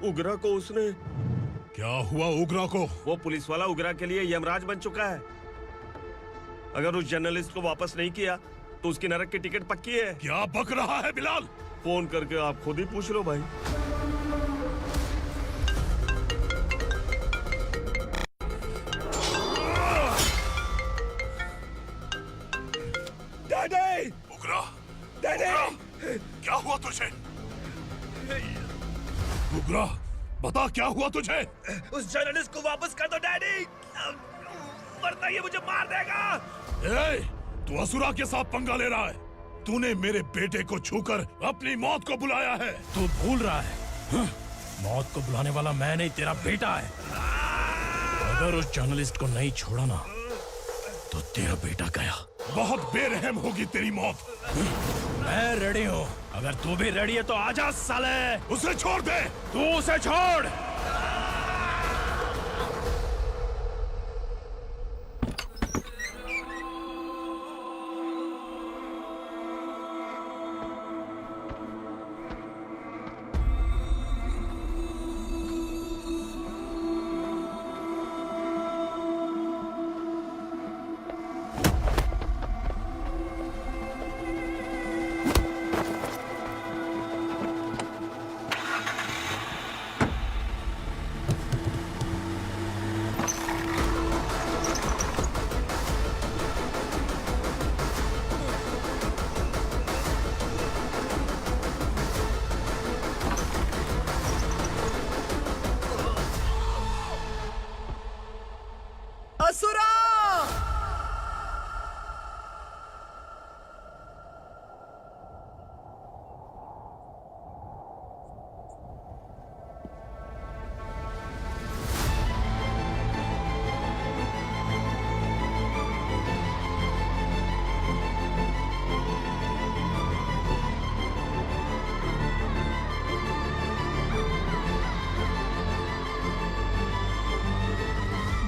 उगरा को उसने क्या हुआ उग्रा को? वो पुलिस वाला उग्रा के लिए यमराज बन चुका है। अगर उस जर्नलिस्ट को वापस नहीं किया तो उसकी नरक की टिकट पक्की है। क्या बक रहा है बिलाल? फोन करके आप खुद ही पूछ लो भाई। डैडी! उग्रा! डैडी! क्या हुआ तुझे? उग्रा, बता क्या हुआ तुझे? उस जर्नलिस्ट को वापस कर दो डैडी, वरना ये मुझे मार देगा। ए, तू असुरा के साथ पंगा ले रहा है। तूने मेरे बेटे को छूकर अपनी मौत को बुलाया है। तू भूल रहा है, मौत को बुलाने वाला मैं नहीं, तेरा बेटा है। अगर उस जर्नलिस्ट को नहीं छोड़ा ना तो तेरा बेटा गया। बहुत बेरहम होगी तेरी मौत। मैं रेडी हूँ, अगर तू भी रेडी है तो आजा साले। उसे छोड़ दे। तू उसे छोड़। असुरा!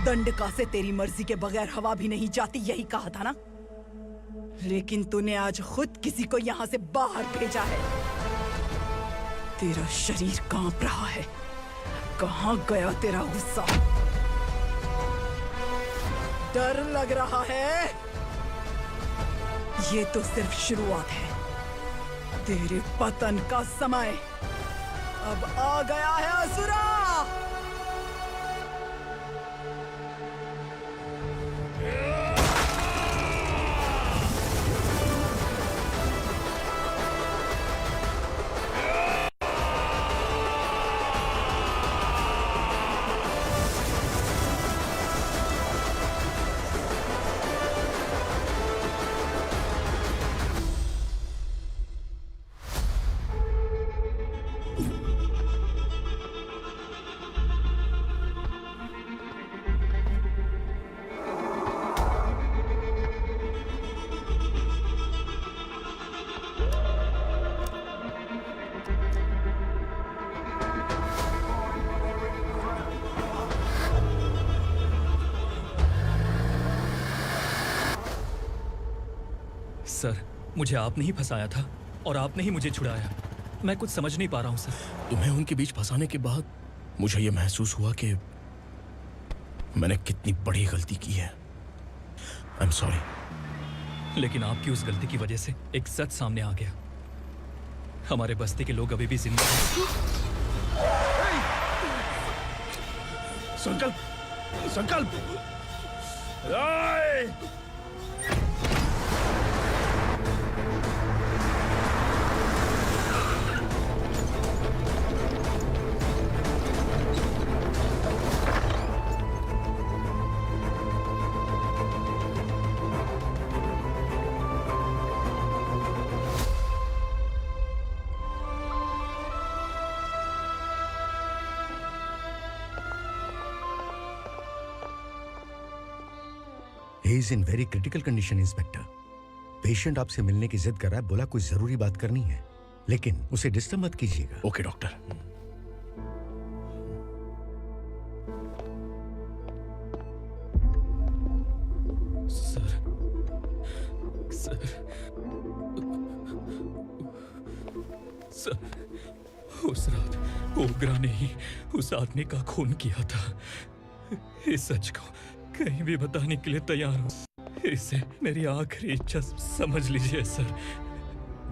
दंडका से तेरी मर्जी के बगैर हवा भी नहीं जाती, यही कहा था ना? लेकिन तूने आज खुद किसी को यहाँ से बाहर भेजा है। तेरा शरीर कांप रहा है। कहाँ गया तेरा गुस्सा? डर लग रहा है? ये तो सिर्फ शुरुआत है। तेरे पतन का समय अब आ गया है असुरा! सर, मुझे आपने ही फंसाया था और आपने ही मुझे छुड़ाया। मैं कुछ समझ नहीं पा रहा हूँ सर। तुम्हें उनके बीच फंसाने के बाद मुझे ये महसूस हुआ कि मैंने कितनी बड़ी गलती की है। I am sorry. लेकिन आपकी उस गलती की वजह से एक सच सामने आ गया। हमारे बस्ती के लोग अभी भी जिंदा हैं। संकल्प! संकल्प! He is in very critical condition, inspector. Patient आपसे मिलने की जिद कर रहा है, बोला कोई जरूरी बात करनी है, लेकिन उसे डिस्टर्ब मत कीजिएगा। Okay doctor. सर उस रात ओग्रा ने ही उस आदमी का खून किया था। इस सच को कहीं भी बताने के लिए तैयार हूँ। इसे मेरी आखिरी इच्छा समझ लीजिए सर।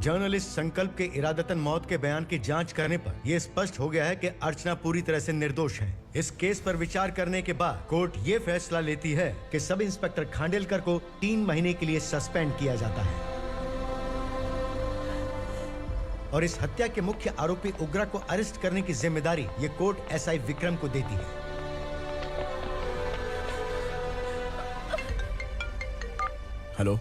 जर्नलिस्ट संकल्प के इरादतन मौत के बयान की जांच करने पर यह स्पष्ट हो गया है कि अर्चना पूरी तरह से निर्दोष है। इस केस पर विचार करने के बाद कोर्ट ये फैसला लेती है कि सब इंस्पेक्टर खांडेलकर को 3 महीने के लिए सस्पेंड किया जाता है और इस हत्या के मुख्य आरोपी उग्रा को अरेस्ट करने की जिम्मेदारी ये कोर्ट एसआई विक्रम को देती है। हेलो,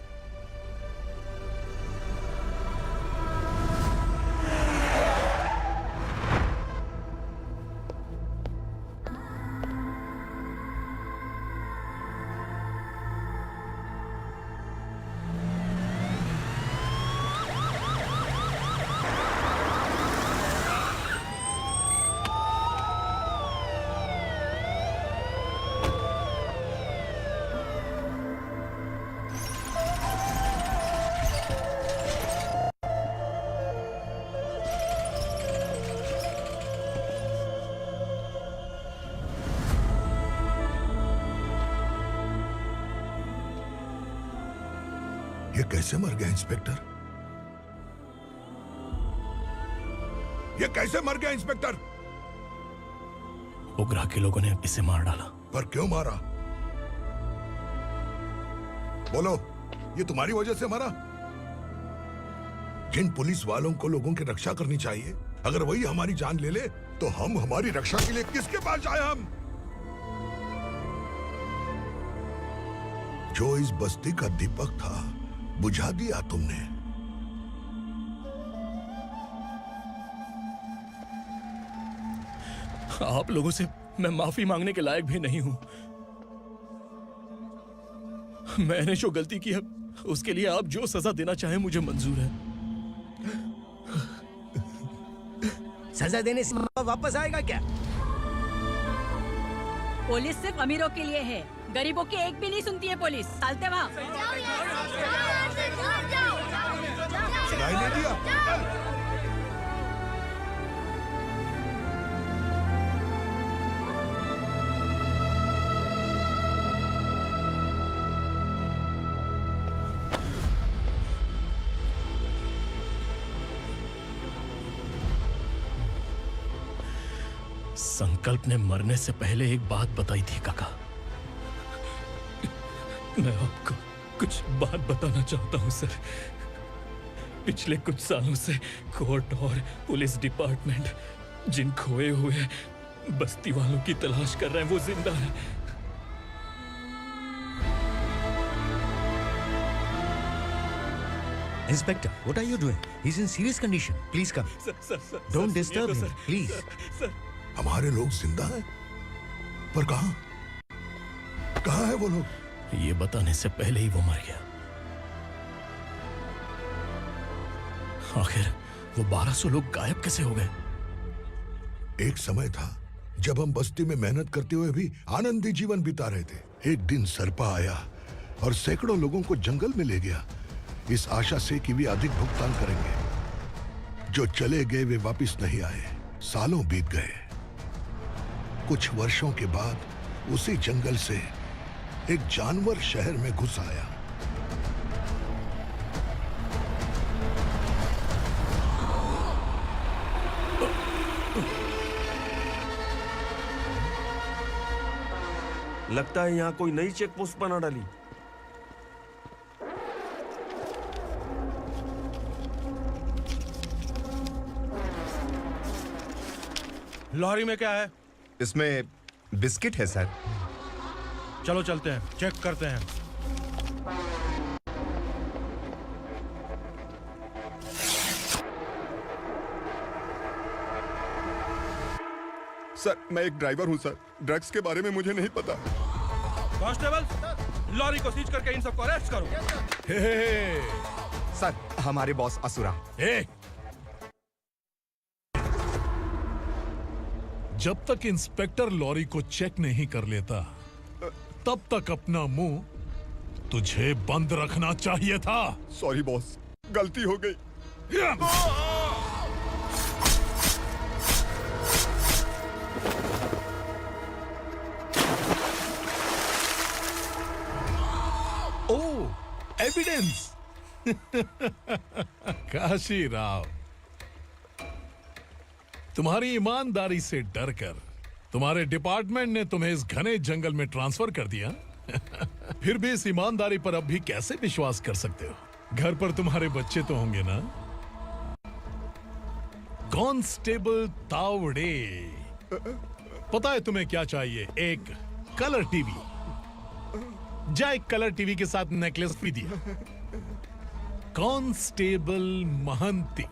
ये कैसे मर गया इंस्पेक्टर? ये कैसे मर गया इंस्पेक्टर? उग्रा के लोगों ने इसे मार डाला। पर क्यों मारा? बोलो, ये तुम्हारी वजह से मारा? जिन पुलिस वालों को लोगों की रक्षा करनी चाहिए, अगर वही हमारी जान ले ले तो हम हमारी रक्षा के लिए किसके पास जाए? हम जो इस बस्ती का दीपक था बुझा दिया तुमने। आप लोगों से मैं माफी मांगने के लायक भी नहीं हूं। मैंने जो गलती की है उसके लिए आप जो सजा देना चाहें मुझे मंजूर है। सजा देने से वापस आएगा क्या? पुलिस सिर्फ अमीरों के लिए है, गरीबों की एक भी नहीं सुनती है पुलिस। चलते वहाँ। सुनाई नहीं दिया? संकल्प ने मरने से पहले एक बात बताई थी काका। मैं आपको कुछ बात बताना चाहता हूं सर। पिछले कुछ सालों से कोर्ट और पुलिस डिपार्टमेंट जिन खोए हुए बस्ती वालों की तलाश कर रहे हैं वो जिंदा है। Inspector, what are you doing? He's in serious condition. Please come. Don't disturb him, please. हमारे लोग जिंदा हैं? पर कहां? कहां है वो लोग? ये बताने से पहले ही वो मर गया। आखिर वो 1200 लोग गायब कैसे हो गए? एक समय था जब हम बस्ती में मेहनत करते हुए भी आनंदी जीवन बिता रहे थे। एक दिन सरपा आया और सैकड़ों लोगों को जंगल में ले गया, इस आशा से कि वे अधिक भुगतान करेंगे। जो चले गए वे वापस नहीं आए। सालों बीत गए। कुछ वर्षों के बाद उसी जंगल से एक जानवर शहर में घुस आया। लगता है यहाँ कोई नई चेक पोस्ट बना डाली। लॉरी में क्या है? इसमें बिस्किट है सर। चलो चलते हैं, चेक करते हैं। सर, मैं एक ड्राइवर हूं सर। ड्रग्स के बारे में मुझे नहीं पता। कांस्टेबल, लॉरी को सीज करके इन सबको अरेस्ट करो। सर, हमारे बॉस असुरा। जब तक इंस्पेक्टर लॉरी को चेक नहीं कर लेता तब तक अपना मुंह तुझे बंद रखना चाहिए था। सॉरी बॉस, गलती हो गई। ओह, एविडेंस। काशी राव, तुम्हारी ईमानदारी से डरकर तुम्हारे डिपार्टमेंट ने तुम्हें इस घने जंगल में ट्रांसफर कर दिया। फिर भी इस ईमानदारी पर अब भी कैसे विश्वास कर सकते हो? घर पर तुम्हारे बच्चे तो होंगे ना? कांस्टेबल तावड़े, पता है तुम्हें क्या चाहिए? एक कलर टीवी। जा एक कलर टीवी के साथ नेकलेस भी दिया। कांस्टेबल महंती,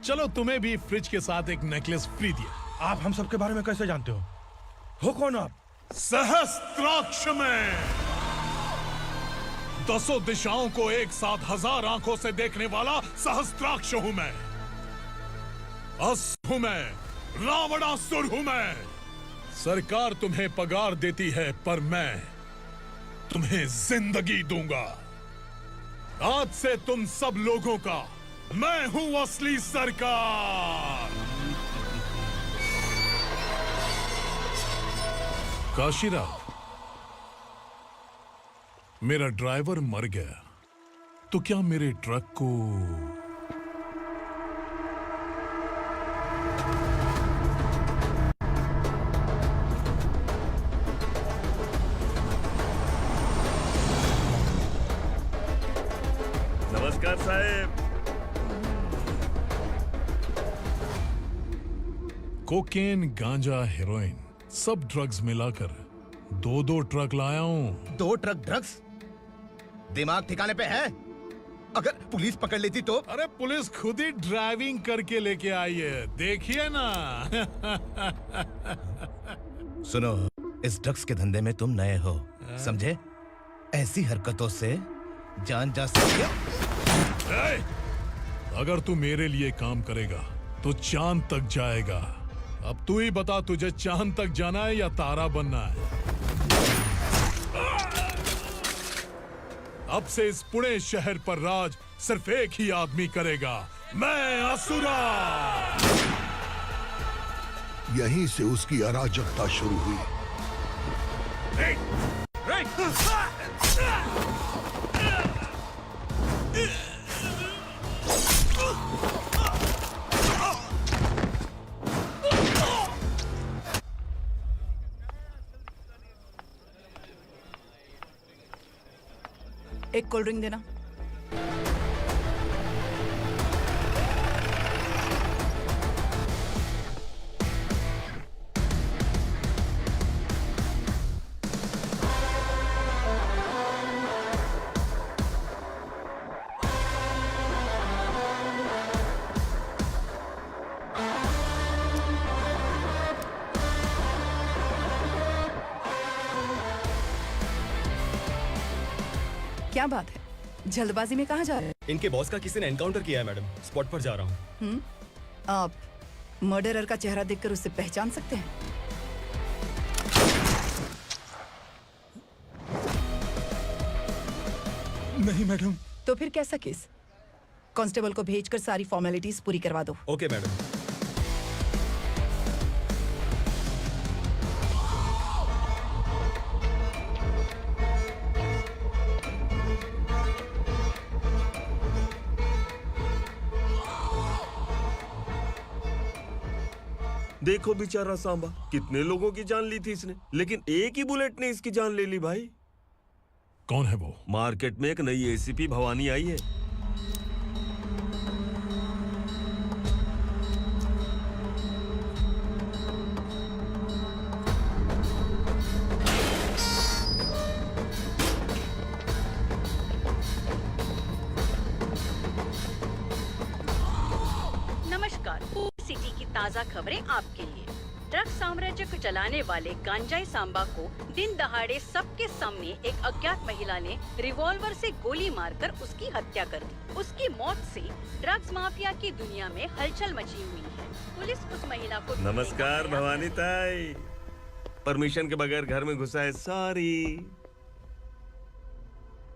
चलो तुम्हें भी फ्रिज के साथ एक नेकलेस फ्री दिया। आप हम सबके बारे में कैसे जानते हो कौन आप? सहस्त्राक्ष में 10 दिशाओं को एक साथ 1000 आंखों से देखने वाला सहस्त्राक्ष हूं मैं। असुर हूं मैं, रावणासुर हूं मैं। सरकार तुम्हें पगार देती है, पर मैं तुम्हें जिंदगी दूंगा। आज से तुम सब लोगों का मैं हूं असली सरकार। काशीराव, मेरा ड्राइवर मर गया, तो क्या मेरे ट्रक को नमस्कार साहब। कोकेन, गांजा, हेरोइन, सब ड्रग्स मिलाकर 2 ट्रक लाया हूं। 2 ट्रक ड्रग्स? दिमाग ठिकाने पे है? अगर पुलिस पकड़ लेती तो? अरे पुलिस खुद ही ड्राइविंग करके लेके आई है, देखिए ना। सुनो, इस ड्रग्स के धंधे में तुम नए हो, समझे? ऐसी हरकतों से जान जा सकती है। अगर तू मेरे लिए काम करेगा तो चांद तक जाएगा। अब तू ही बता, तुझे चांद तक जाना है या तारा बनना है? अब से इस पुणे शहर पर राज सिर्फ एक ही आदमी करेगा, मैं असुरा। यहीं से उसकी अराजकता शुरू हुई। एक कोल्ड ड्रिंक देना। क्या बात है, जल्दबाजी में कहाँ जा रहे हैं? इनके बॉस का किसी ने एनकाउंटर किया है मैडम, स्पॉट पर जा रहा हूँ। आप मर्डरर का चेहरा देखकर उसे पहचान सकते हैं? नहीं मैडम। तो फिर कैसा केस? कांस्टेबल को भेजकर सारी फॉर्मेलिटीज पूरी करवा दो। Okay madam. देखो बेचारा सांबा, कितने लोगों की जान ली थी इसने, लेकिन एक ही बुलेट ने इसकी जान ले ली भाई। कौन है वो? मार्केट में एक नई एसीपी भवानी आई है। नमस्कार, सिटी की ताज़ा खबरें आपके लिए। ड्रग्स साम्राज्य को चलाने वाले गांजाई सांबा को दिन दहाड़े सबके सामने एक अज्ञात महिला ने रिवॉल्वर से गोली मारकर उसकी हत्या कर दी। उसकी मौत से ड्रग्स माफिया की दुनिया में हलचल मची हुई है। पुलिस उस महिला को नमस्कार भवानी ताई, परमिशन के बगैर घर में घुसा है, सॉरी।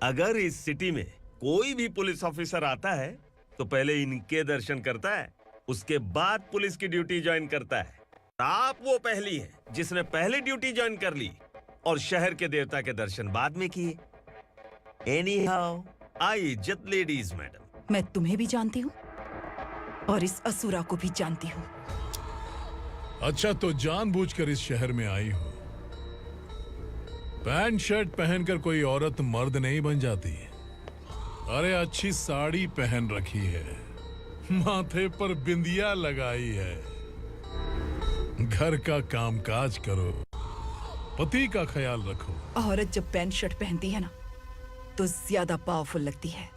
अगर इस सिटी में कोई भी पुलिस ऑफिसर आता है तो पहले इनके दर्शन करता है, उसके बाद पुलिस की ड्यूटी ज्वाइन करता है। आप वो पहली हैं जिसने पहले ड्यूटी ज्वाइन कर ली और शहर के देवता के दर्शन बाद में किए। एनी हाउ आई इज्जत लेडीज मैडम। मैं तुम्हें भी जानती हूँ और इस असुरा को भी जानती हूँ। अच्छा, तो जानबूझकर इस शहर में आई हो। पैंट शर्ट पहनकर कोई औरत मर्द नहीं बन जाती। अरे अच्छी साड़ी पहन रखी है, माथे पर बिंदिया लगाई है, घर का कामकाज करो, पति का ख्याल रखो। औरत जब पैंट शर्ट पहनती है ना तो ज्यादा पावरफुल लगती है,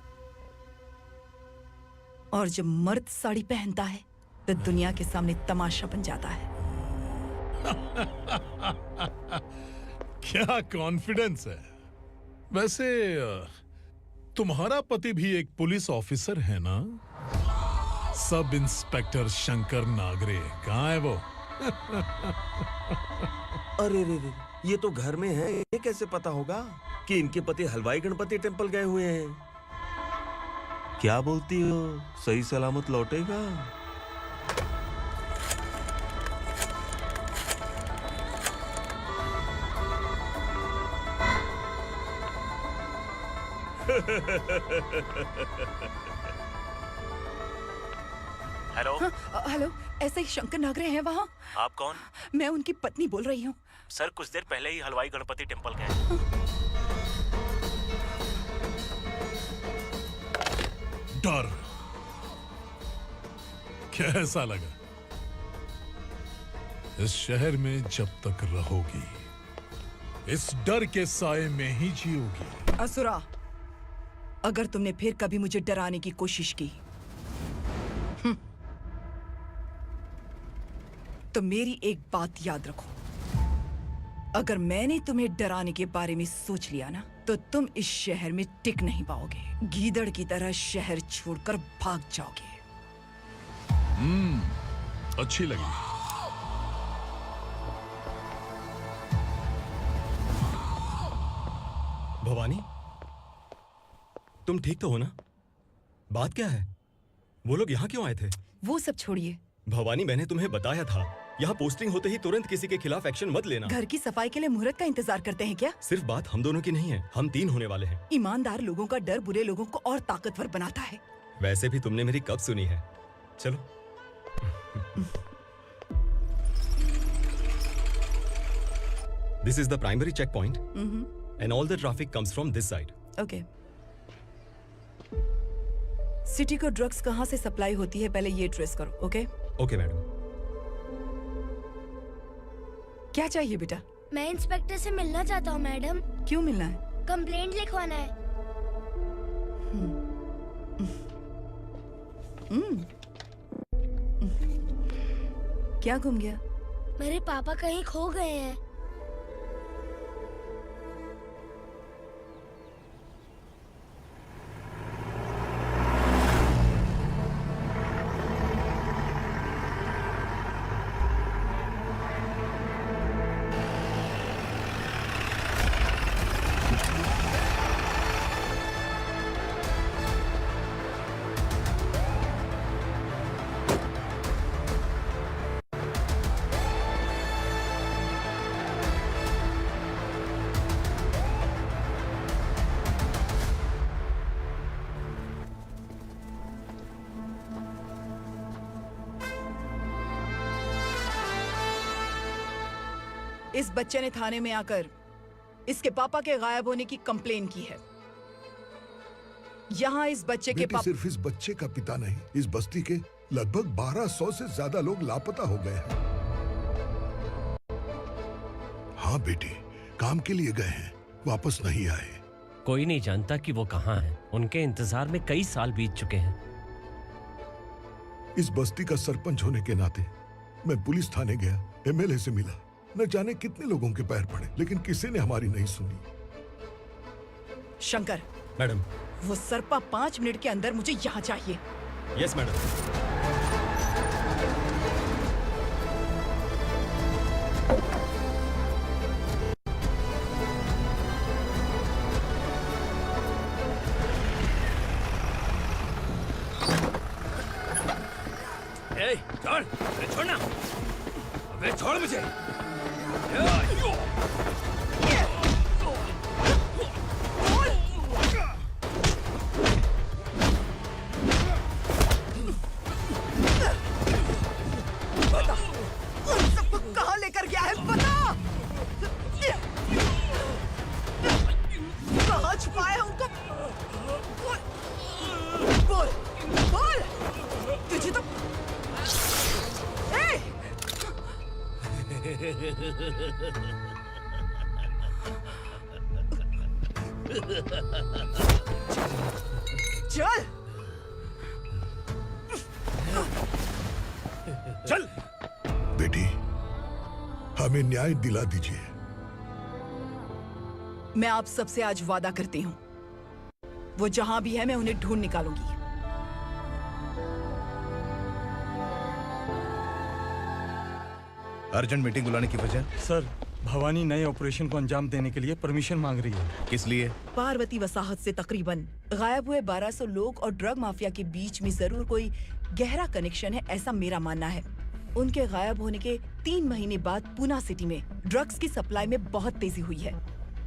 और जब मर्द साड़ी पहनता है तो दुनिया के सामने तमाशा बन जाता है। क्या कॉन्फिडेंस है। वैसे तुम्हारा पति भी एक पुलिस ऑफिसर है ना? सब इंस्पेक्टर शंकर नागरे कहाँ है वो? अरे रे रे, ये तो घर में है, ये कैसे पता होगा कि इनके पति हलवाई गणपति टेम्पल गए हुए हैं? क्या बोलती हो, सही सलामत लौटेगा? हेलो। हेलो, ऐसे ही शंकर नागरे हैं वहाँ? आप कौन? मैं उनकी पत्नी बोल रही हूँ। सर कुछ देर पहले ही हलवाई गणपति टेम्पल गए। डर कैसा लगा? इस शहर में जब तक रहोगी इस डर के साए में ही जियोगी। असुरा, अगर तुमने फिर कभी मुझे डराने की कोशिश की तो मेरी एक बात याद रखो, अगर मैंने तुम्हें डराने के बारे में सोच लिया ना तो तुम इस शहर में टिक नहीं पाओगे। गीदड़ की तरह शहर छोड़कर भाग जाओगे। अच्छी लगी। भवानी, तुम ठीक तो हो ना? बात क्या है? वो लोग यहाँ क्यों आए थे? वो सब छोड़िए। भवानी, मैंने तुम्हें बताया था यहाँ पोस्टिंग होते ही तुरंत किसी के खिलाफ एक्शन मत लेना। घर की सफाई के लिए मुहूर्त का इंतजार करते हैं क्या? सिर्फ बात हम दोनों की नहीं है, हम 3 होने वाले हैं। ईमानदार लोगों का डर बुरे लोगों को और ताकतवर बनाता है। वैसे भी तुमने मेरी कब सुनी है? चलो। This is the primary checkpoint, and all the traffic comes from this side. Okay. City को ड्रग्स कहाँ से सप्लाई होती है पहले ये ट्रेस करो, ओके? Okay madam. क्या चाहिए बेटा? मैं इंस्पेक्टर से मिलना चाहता हूँ मैडम। क्यों मिलना है? कंप्लेंट लिखवाना है। क्या घूम गया? मेरे पापा कहीं खो गए हैं। इस बच्चे ने थाने में आकर इसके पापा के गायब होने की कंप्लेन की है। यहाँ इस बच्चे के बेटी, सिर्फ इस बच्चे का पिता नहीं, इस बस्ती के लगभग 1200 से ज्यादा लोग लापता हो गए हैं। हाँ बेटी, काम के लिए गए हैं, वापस नहीं आए। कोई नहीं जानता कि वो कहाँ हैं। उनके इंतजार में कई साल बीत चुके हैं। इस बस्ती का सरपंच होने के नाते मैं पुलिस थाने गया, एमएलए से मिला, न जाने कितने लोगों के पैर पड़े, लेकिन किसी ने हमारी नहीं सुनी। शंकर। मैडम। वो सरपा 5 मिनट के अंदर मुझे यहाँ चाहिए। Yes madam. छोड़, छोड़ना, अबे छोड़ मुझे। चल चल बेटी, हमें न्याय दिला दीजिए। मैं आप सबसे आज वादा करती हूँ, वो जहां भी है मैं उन्हें ढूंढ निकालूंगी। अर्जेंट मीटिंग बुलाने की वजह? सर, भवानी नए ऑपरेशन को अंजाम देने के लिए परमिशन मांग रही है। किस लिए? पार्वती वसाहत से तकरीबन गायब हुए 1200 लोग और ड्रग माफिया के बीच में जरूर कोई गहरा कनेक्शन है, ऐसा मेरा मानना है। उनके गायब होने के 3 महीने बाद पूना सिटी में ड्रग्स की सप्लाई में बहुत तेजी हुई है।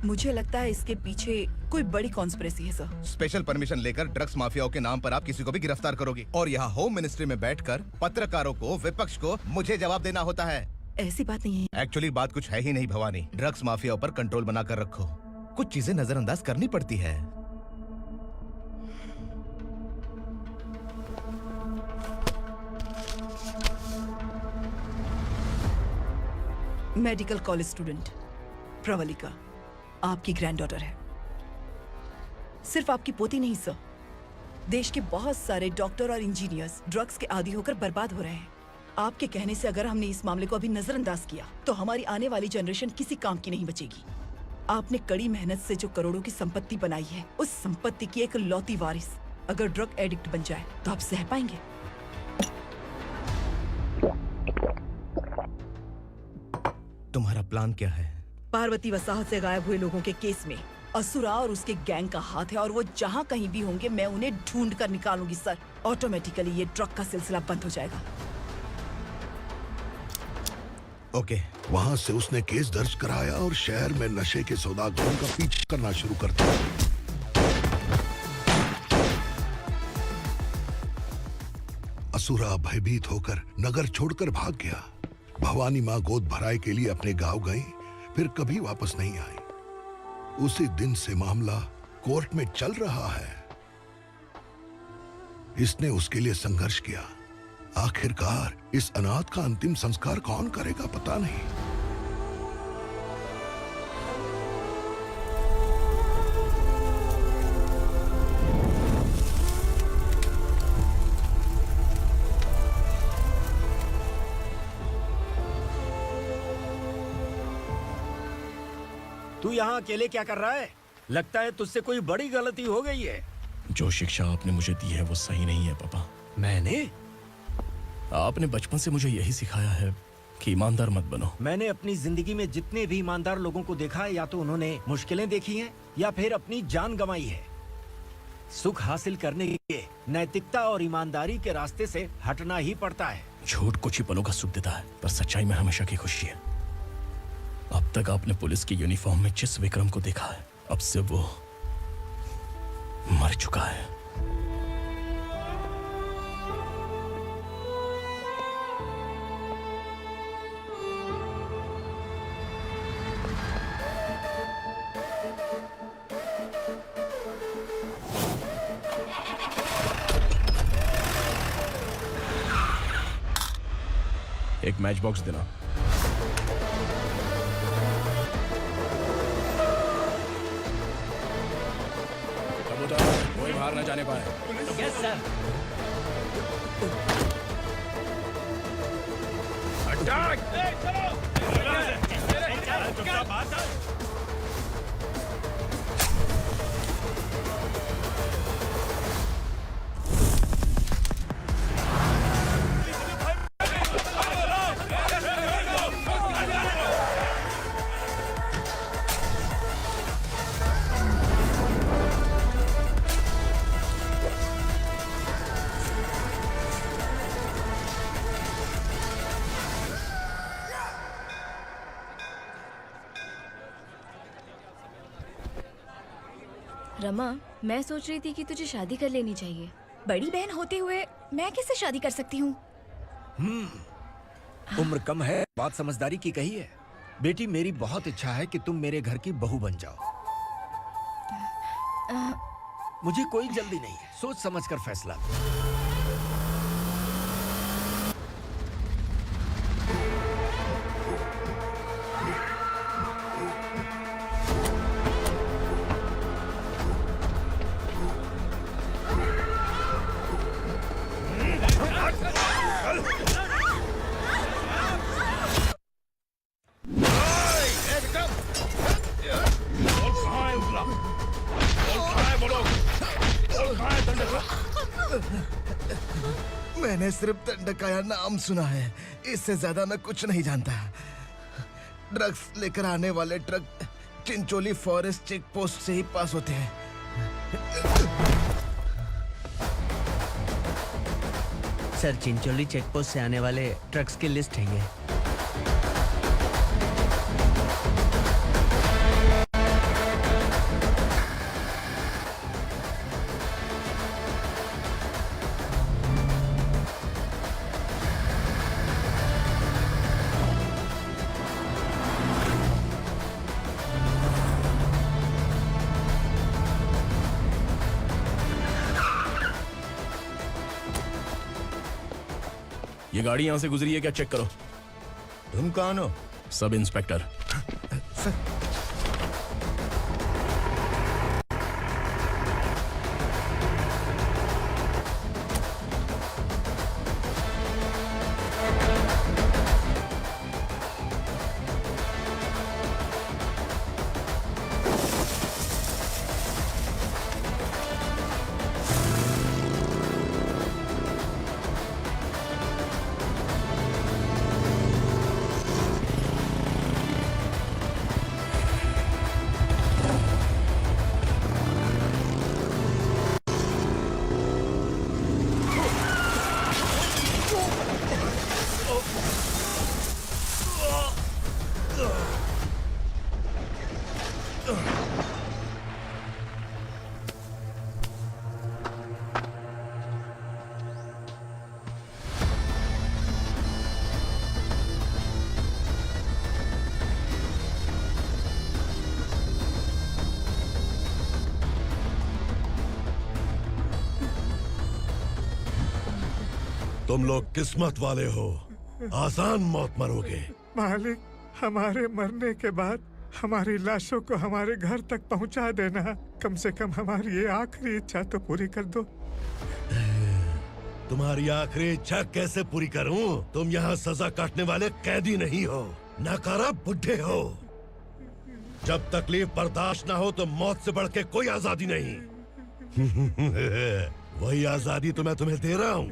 मुझे लगता है इसके पीछे कोई बड़ी कॉन्स्पिरेसी है सर। स्पेशल परमिशन लेकर ड्रग्स माफियाओं के नाम पर आप किसी को भी गिरफ्तार करोगे और यहाँ होम मिनिस्ट्री में बैठकर पत्रकारों को, विपक्ष को मुझे जवाब देना होता है। ऐसी बात नहीं है। एक्चुअली बात कुछ है ही नहीं भवानी। ड्रग्स माफियाओं पर कंट्रोल बनाकर रखो। कुछ चीजें नजरअंदाज करनी पड़ती है। मेडिकल कॉलेज स्टूडेंट प्रवलिका आपकी ग्रैंडडॉटर है। सिर्फ आपकी पोती नहीं सर, देश के बहुत सारे डॉक्टर और इंजीनियर्स ड्रग्स के आदी होकर बर्बाद हो रहे हैं। आपके कहने से अगर हमने इस मामले को अभी नजरअंदाज किया तो हमारी आने वाली जनरेशन किसी काम की नहीं बचेगी। आपने कड़ी मेहनत से जो करोड़ों की संपत्ति बनाई है, उस संपत्ति की एक लौती वारिस अगर ड्रग एडिक्ट बन जाए तो आप सह पाएंगे? तुम्हारा प्लान क्या है? पार्वती वसाहत से गायब हुए लोगों के केस में असुरा और उसके गैंग का हाथ है और वो जहाँ कहीं भी होंगे मैं उन्हें ढूंढ कर निकालूंगी सर। ऑटोमेटिकली ये ड्रग का सिलसिला बंद हो जाएगा। ओके। वहाँ से उसने केस दर्ज कराया और शहर में नशे के सौदागरों का पीछा करना शुरू कर दिया। असुरा भयभीत होकर नगर छोड़कर भाग गया। भवानी माँ गोद भराई के लिए अपने गांव गई, फिर कभी वापस नहीं आई। उसी दिन से मामला कोर्ट में चल रहा है। इसने उसके लिए संघर्ष किया। आखिरकार इस अनाथ का अंतिम संस्कार कौन करेगा पता नहीं। तू यहाँ अकेले क्या कर रहा है? लगता है तुझसे कोई बड़ी गलती हो गई है। जो शिक्षा आपने मुझे दी है वो सही नहीं है पापा। मैंने? आपने बचपन से मुझे यही सिखाया है कि ईमानदार मत बनो। मैंने अपनी जिंदगी में जितने भी ईमानदार लोगों को देखा है, या तो उन्होंने मुश्किलें देखी हैं या फिर अपनी जान गंवाई है। सुख हासिल करने के लिए नैतिकता और ईमानदारी के रास्ते से हटना ही पड़ता है। झूठ कुछ ही पलों का सुख देता है, पर सच्चाई में हमेशा की खुशी है। अब तक आपने पुलिस की यूनिफॉर्म में जिस विक्रम को देखा है, अब से वो मर चुका है। एक मैच बॉक्स देना। कोई बाहर न जाने पाए। Yes sir. अटैक! रमा, मैं सोच रही थी कि तुझे शादी कर लेनी चाहिए। बड़ी बहन होते हुए मैं कैसे शादी कर सकती हूँ? उम्र कम है, बात समझदारी की कही है। बेटी, मेरी बहुत इच्छा है कि तुम मेरे घर की बहू बन जाओ। मुझे कोई जल्दी नहीं है, सोच समझकर फैसला। मैंने सिर्फ दंडकाया नाम सुना है, इससे ज्यादा मैं कुछ नहीं जानता। ड्रग्स लेकर आने वाले truck Chincholi forest check post से ही पास होते हैं। सर, चिंचोली चेक पोस्ट से आने वाले ट्रक्स की लिस्ट है ये। ये गाड़ी यहां से गुजरी है क्या, चेक करो। तुम कौन हो? Sub inspector. तुम लोग किस्मत वाले हो, आसान मौत मरोगे। मालिक, हमारे मरने के बाद हमारी लाशों को हमारे घर तक पहुंचा देना। कम से कम हमारी ये आखिरी इच्छा तो पूरी कर दो। तुम्हारी आखिरी इच्छा कैसे पूरी करूं? तुम यहाँ सजा काटने वाले कैदी नहीं हो, नकारा बुड्ढे हो। जब तकलीफ बर्दाश्त ना हो तो मौत से बढ़ के कोई आजादी नहीं। वही आजादी तो मैं तुम्हें दे रहा हूँ।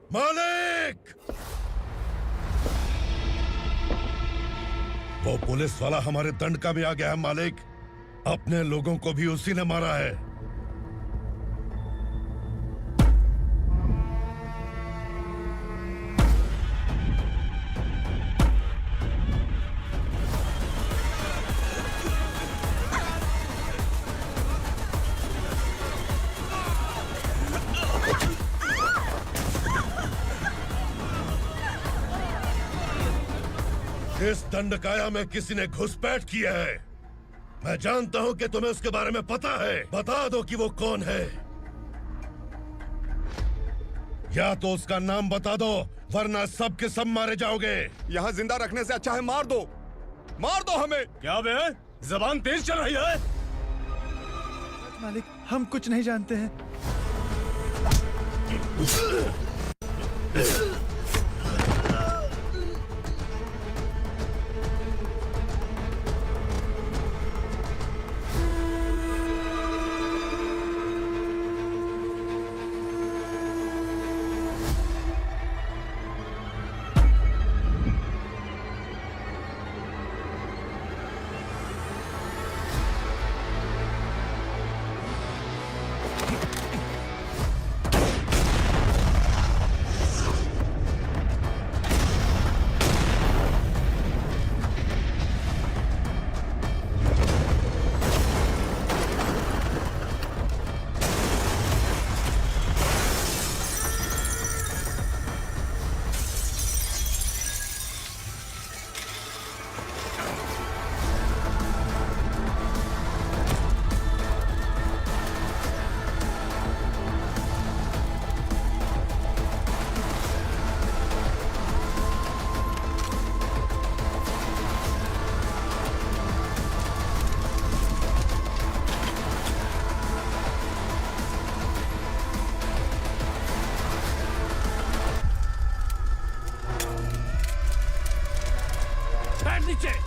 मालिक! वो पुलिस वाला हमारे दंड का भी आ गया है मालिक। अपने लोगों को भी उसी ने मारा है। इस दंडकाया में किसी ने घुसपैठ किया है। मैं जानता हूं कि तुम्हें उसके बारे में पता है। बता दो कि वो कौन है, या तो उसका नाम बता दो, वरना सब के सब मारे जाओगे। यहाँ जिंदा रखने से अच्छा है मार दो हमें। क्या बे, जबान तेज चल रही है? मालिक, हम कुछ नहीं जानते हैं। नीचे।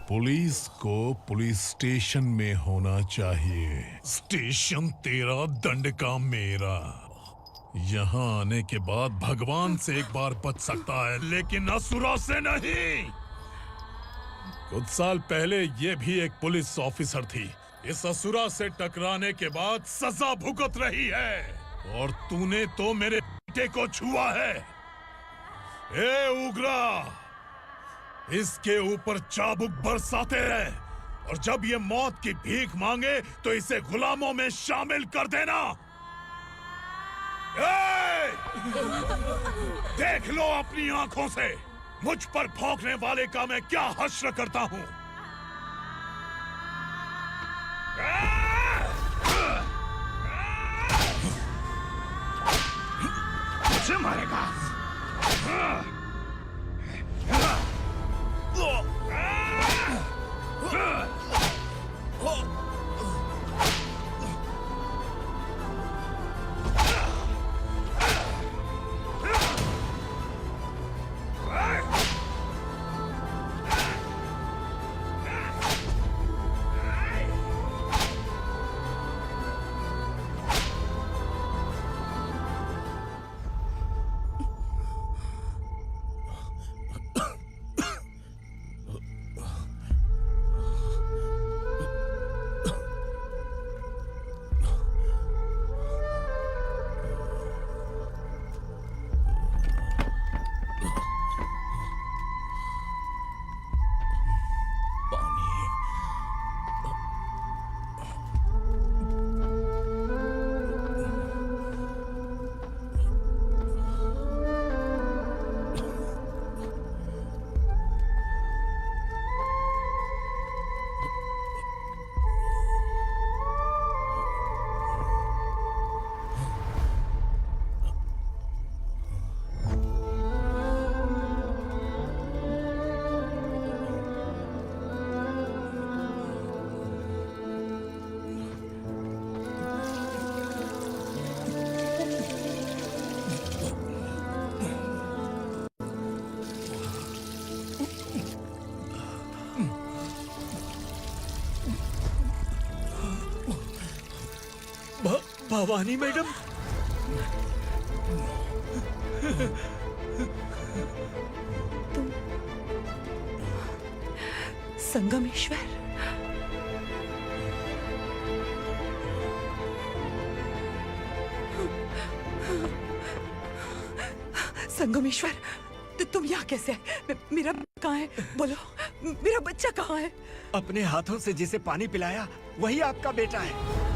पुलिस को पुलिस स्टेशन में होना चाहिए। स्टेशन तेरा, दंड का मेरा। यहाँ आने के बाद भगवान से एक बार बच सकता है, लेकिन असुरा से नहीं। कुछ साल पहले ये भी एक पुलिस ऑफिसर थी। इस असुरा से टकराने के बाद सजा भुगत रही है, और तूने तो मेरे बेटे को छुआ है। ए उग्रा, इसके ऊपर चाबुक बरसाते रहे, और जब ये मौत की भीख मांगे तो इसे गुलामों में शामिल कर देना। देख लो अपनी आंखों से मुझ पर भौंकने वाले का मैं क्या हश्र करता हूं। मुझे मारेगा? भवानी मैडम, तुम संगमेश्वर? संगमेश्वर, तुम यहाँ कैसे आए? मेरा कहाँ है? बोलो। मेरा बच्चा कहाँ है? अपने हाथों से जिसे पानी पिलाया वही आपका बेटा है।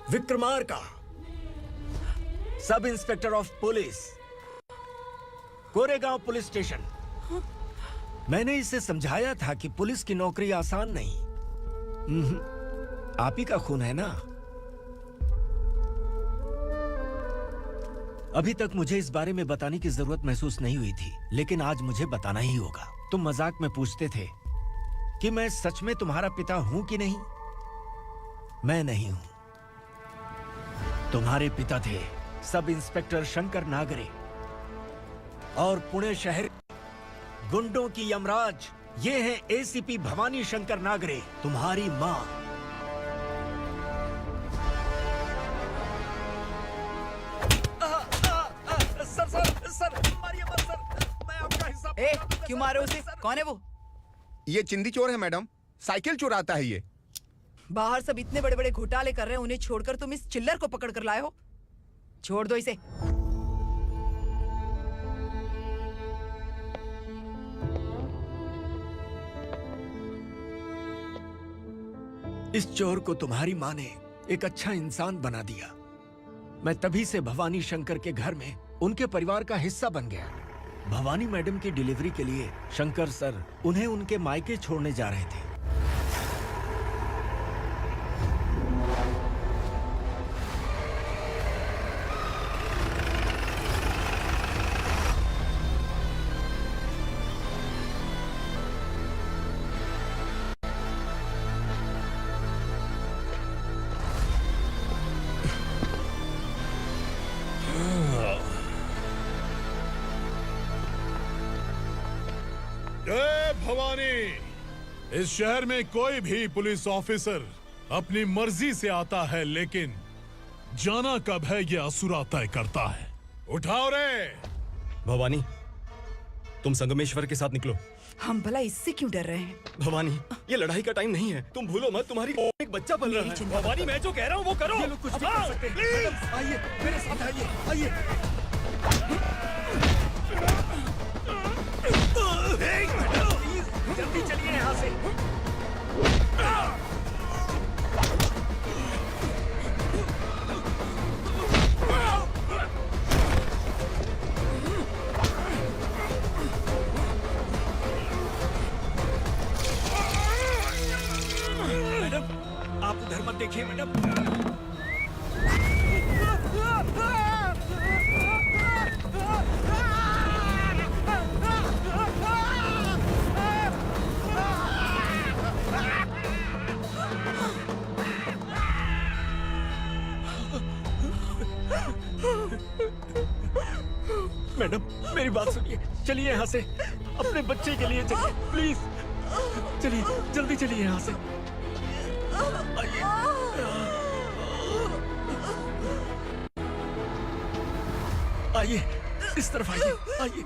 Vikramarka, sub inspector of police, Koregaon police station. मैंने इसे समझाया था कि पुलिस की नौकरी आसान नहीं। आप ही का खून है ना। अभी तक मुझे इस बारे में बताने की जरूरत महसूस नहीं हुई थी, लेकिन आज मुझे बताना ही होगा। तुम मजाक में पूछते थे कि मैं सच में तुम्हारा पिता हूं कि नहीं। मैं नहीं हूं। तुम्हारे पिता थे सब इंस्पेक्टर शंकर नागरे, और पुणे शहर गुंडों की यमराज ये है एसीपी भवानी शंकर नागरे, तुम्हारी मां। सर मारिए मत सर, मैं आपका हिस्सा। क्यों मारे उसे? कौन है वो? ये चिंदी चोर है मैडम, साइकिल चुराता है ये। बाहर सब इतने बड़े बड़े घोटाले कर रहे हैं, उन्हें छोड़कर तुम इस चिल्लर को पकड़ कर लाए हो। छोड़ दो इसे। इस चोर को तुम्हारी मां ने एक अच्छा इंसान बना दिया। मैं तभी से भवानी शंकर के घर में उनके परिवार का हिस्सा बन गया। भवानी मैडम की डिलीवरी के लिए शंकर सर उन्हें उनके मायके छोड़ने जा रहे थे। जय भवानी। इस शहर में कोई भी पुलिस ऑफिसर अपनी मर्जी से आता है, लेकिन जाना कब है ये असुरा तय करता है। उठाओ रे। भवानी, तुम संगमेश्वर के साथ निकलो। हम भला इससे क्यों डर रहे हैं? भवानी, ये लड़ाई का टाइम नहीं है। तुम भूलो मत, तुम्हारी एक बच्चा पल रहा है। भवानी, मैं जो कह रहा हूँ वो करो। ये लोग कुछ भी कर सकते हैं। आइए मेरे साथ, आइए आइए। जल्दी चलिए यहाँ से। मैडम, आप उधर मत देखिए मैडम। मैडम, मेरी बात सुनिए। चलिए यहाँ से, अपने बच्चे के लिए चलिए प्लीज। चलिए, जल्दी चलिए यहाँ से। आइए। आइए, इस तरफ आइए, आइए।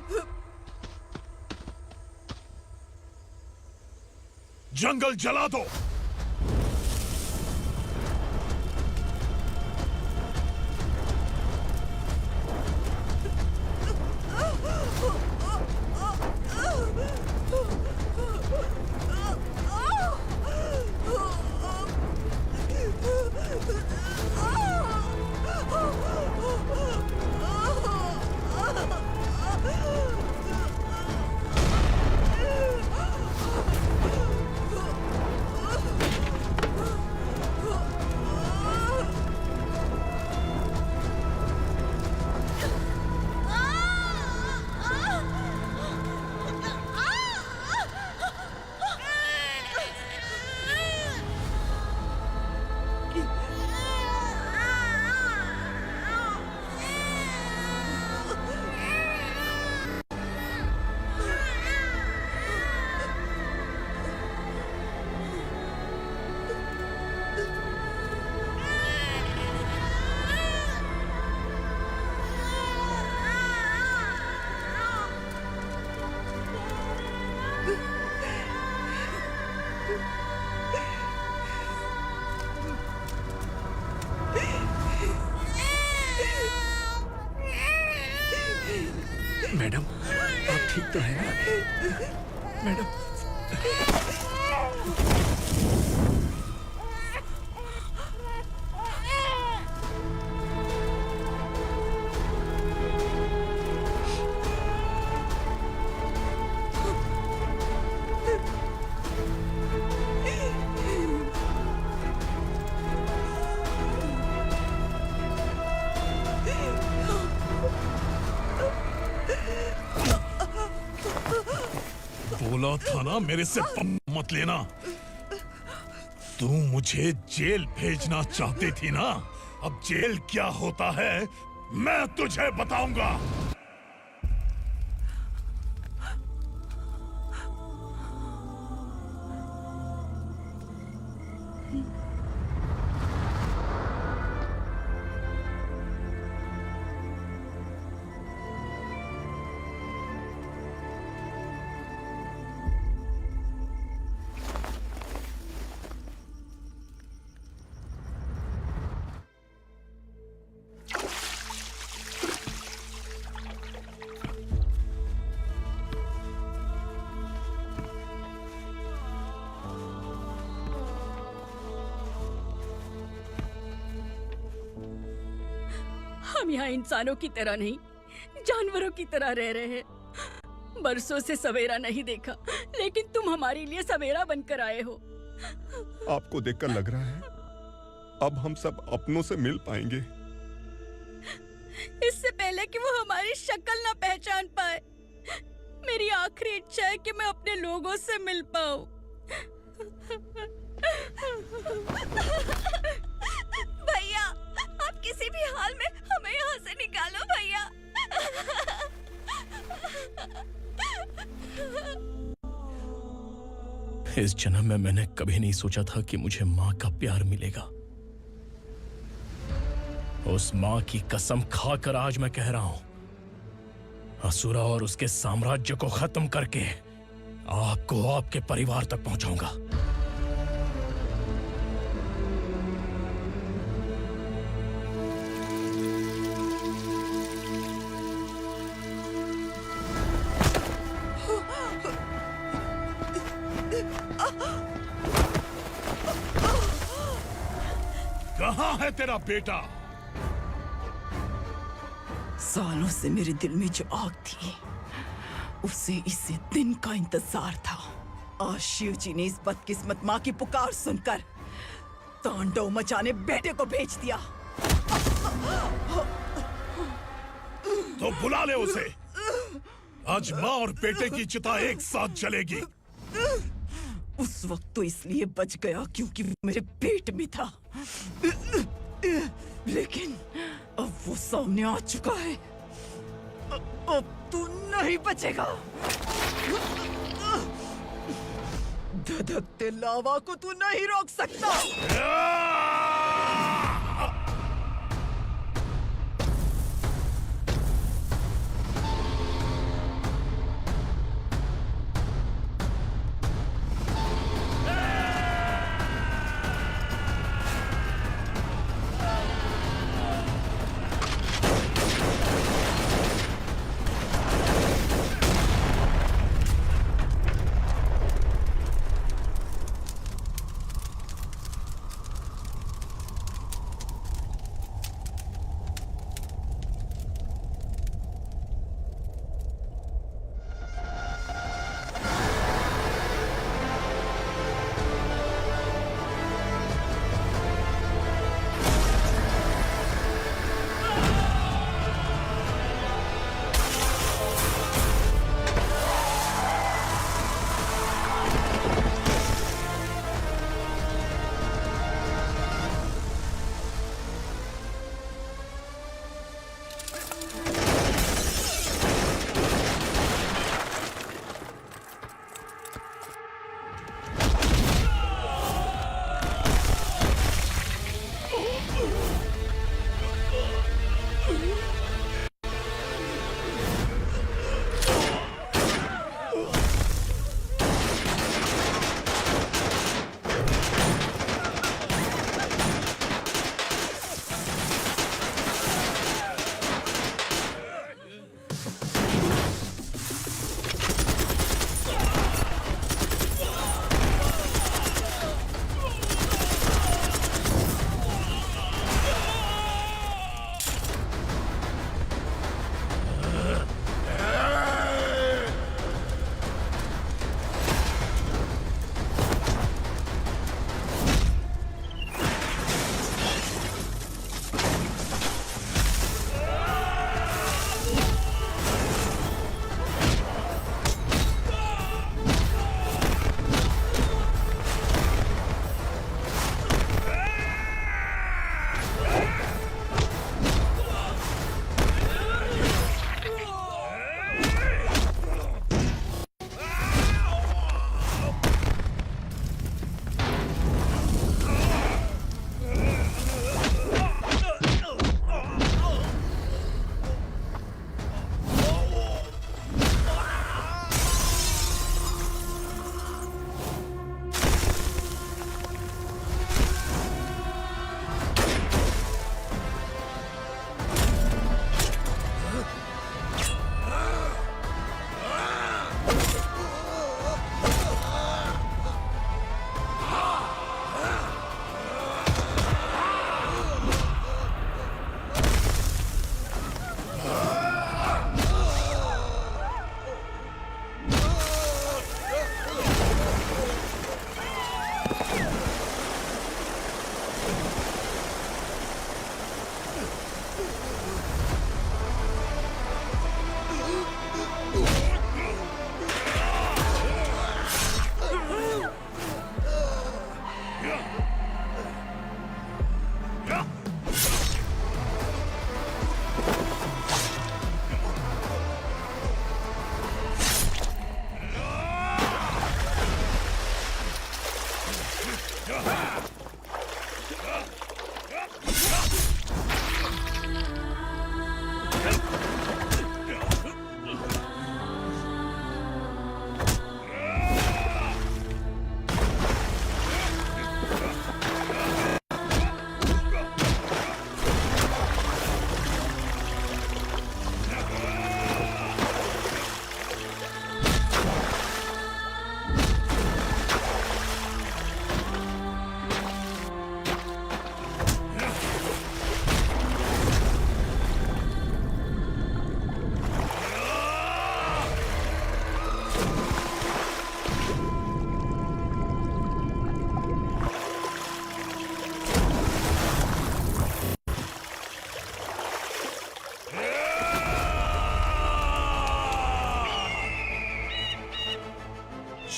जंगल जला दो। मैडम आप ठीक तो हैं मैडम? बोला था ना मेरे से पंगा मत लेना। तू मुझे जेल भेजना चाहती थी ना, अब जेल क्या होता है मैं तुझे बताऊंगा। हम यहाँ इंसानों की तरह नहीं, जानवरों की तरह रह रहे हैं। बरसों से सवेरा नहीं देखा, लेकिन तुम हमारे लिए सवेरा बनकर आए हो। आपको देखकर लग रहा है अब हम सब अपनों से मिल पाएंगे। इससे पहले कि वो हमारी शक्ल ना पहचान पाए, मेरी आखिरी इच्छा है कि मैं अपने लोगों से मिल पाऊं। भैया, आप किसी भी हाल में हमें यहाँ से निकालो भैया। इस जन्म में मैंने कभी नहीं सोचा था कि मुझे माँ का प्यार मिलेगा। उस माँ की कसम खाकर आज मैं कह रहा हूं, असुरा और उसके साम्राज्य को खत्म करके आपको आपके परिवार तक पहुंचाऊंगा। कहाँ है तेरा बेटा? सालों से मेरे दिल में जो आग थी, उसे इसी दिन का इंतजार था। आज शिव जी ने इस बदकिस्मत माँ की पुकार सुनकर तांडव मचाने बेटे को भेज दिया। तो बुला ले उसे। आज माँ और बेटे की चिता एक साथ जलेगी। उस वक्त तो इसलिए बच गया क्योंकि वो मेरे पेट में था, लेकिन अब वो सामने आ चुका है। अब तू नहीं बचेगा। धधकते लावा को तू नहीं रोक सकता।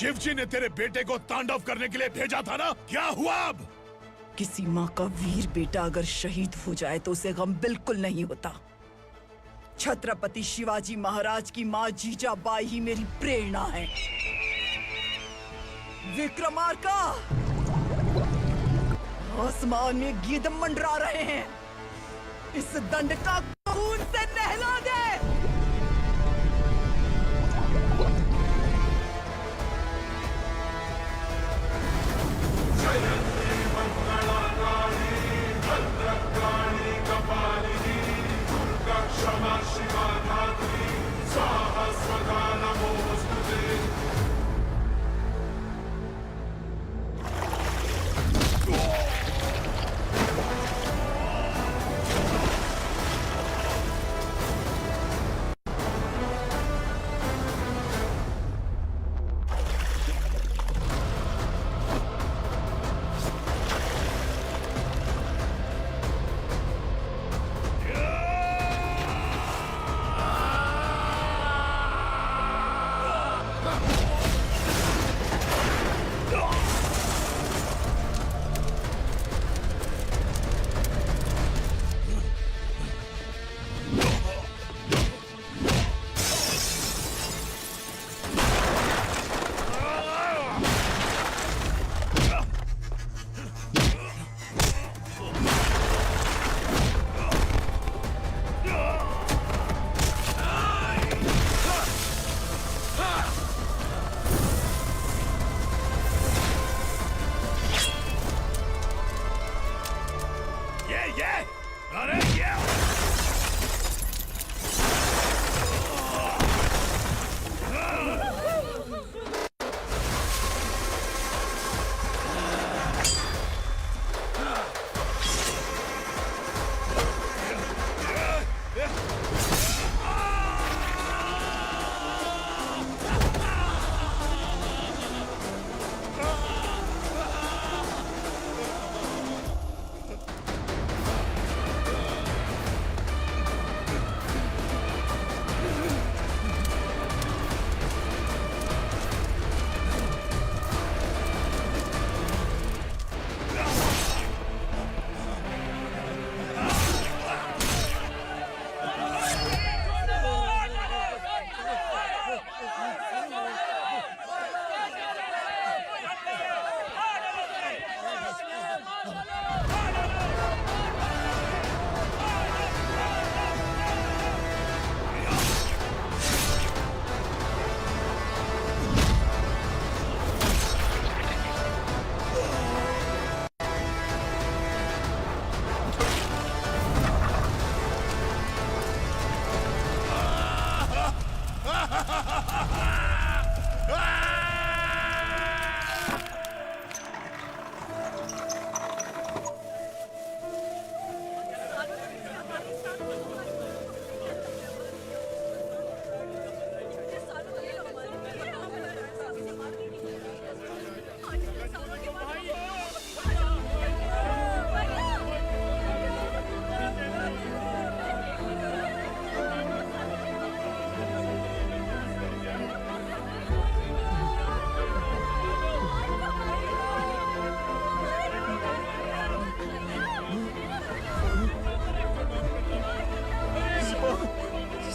शिवजी ने तेरे बेटे को तांडव करने के लिए भेजा था ना, क्या हुआ अब? किसी माँ का वीर बेटा अगर शहीद हो जाए तो उसे गम बिल्कुल नहीं होता। छत्रपति शिवाजी महाराज की माँ जीजाबाई ही मेरी प्रेरणा है। विक्रमार्का, आसमान में गिद्ध मंडरा रहे हैं, इस दंड का खून से नहला दे। क्षमा शिवा धात्री स्वाहा स्वधा नमोस्तुते।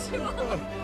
शिवा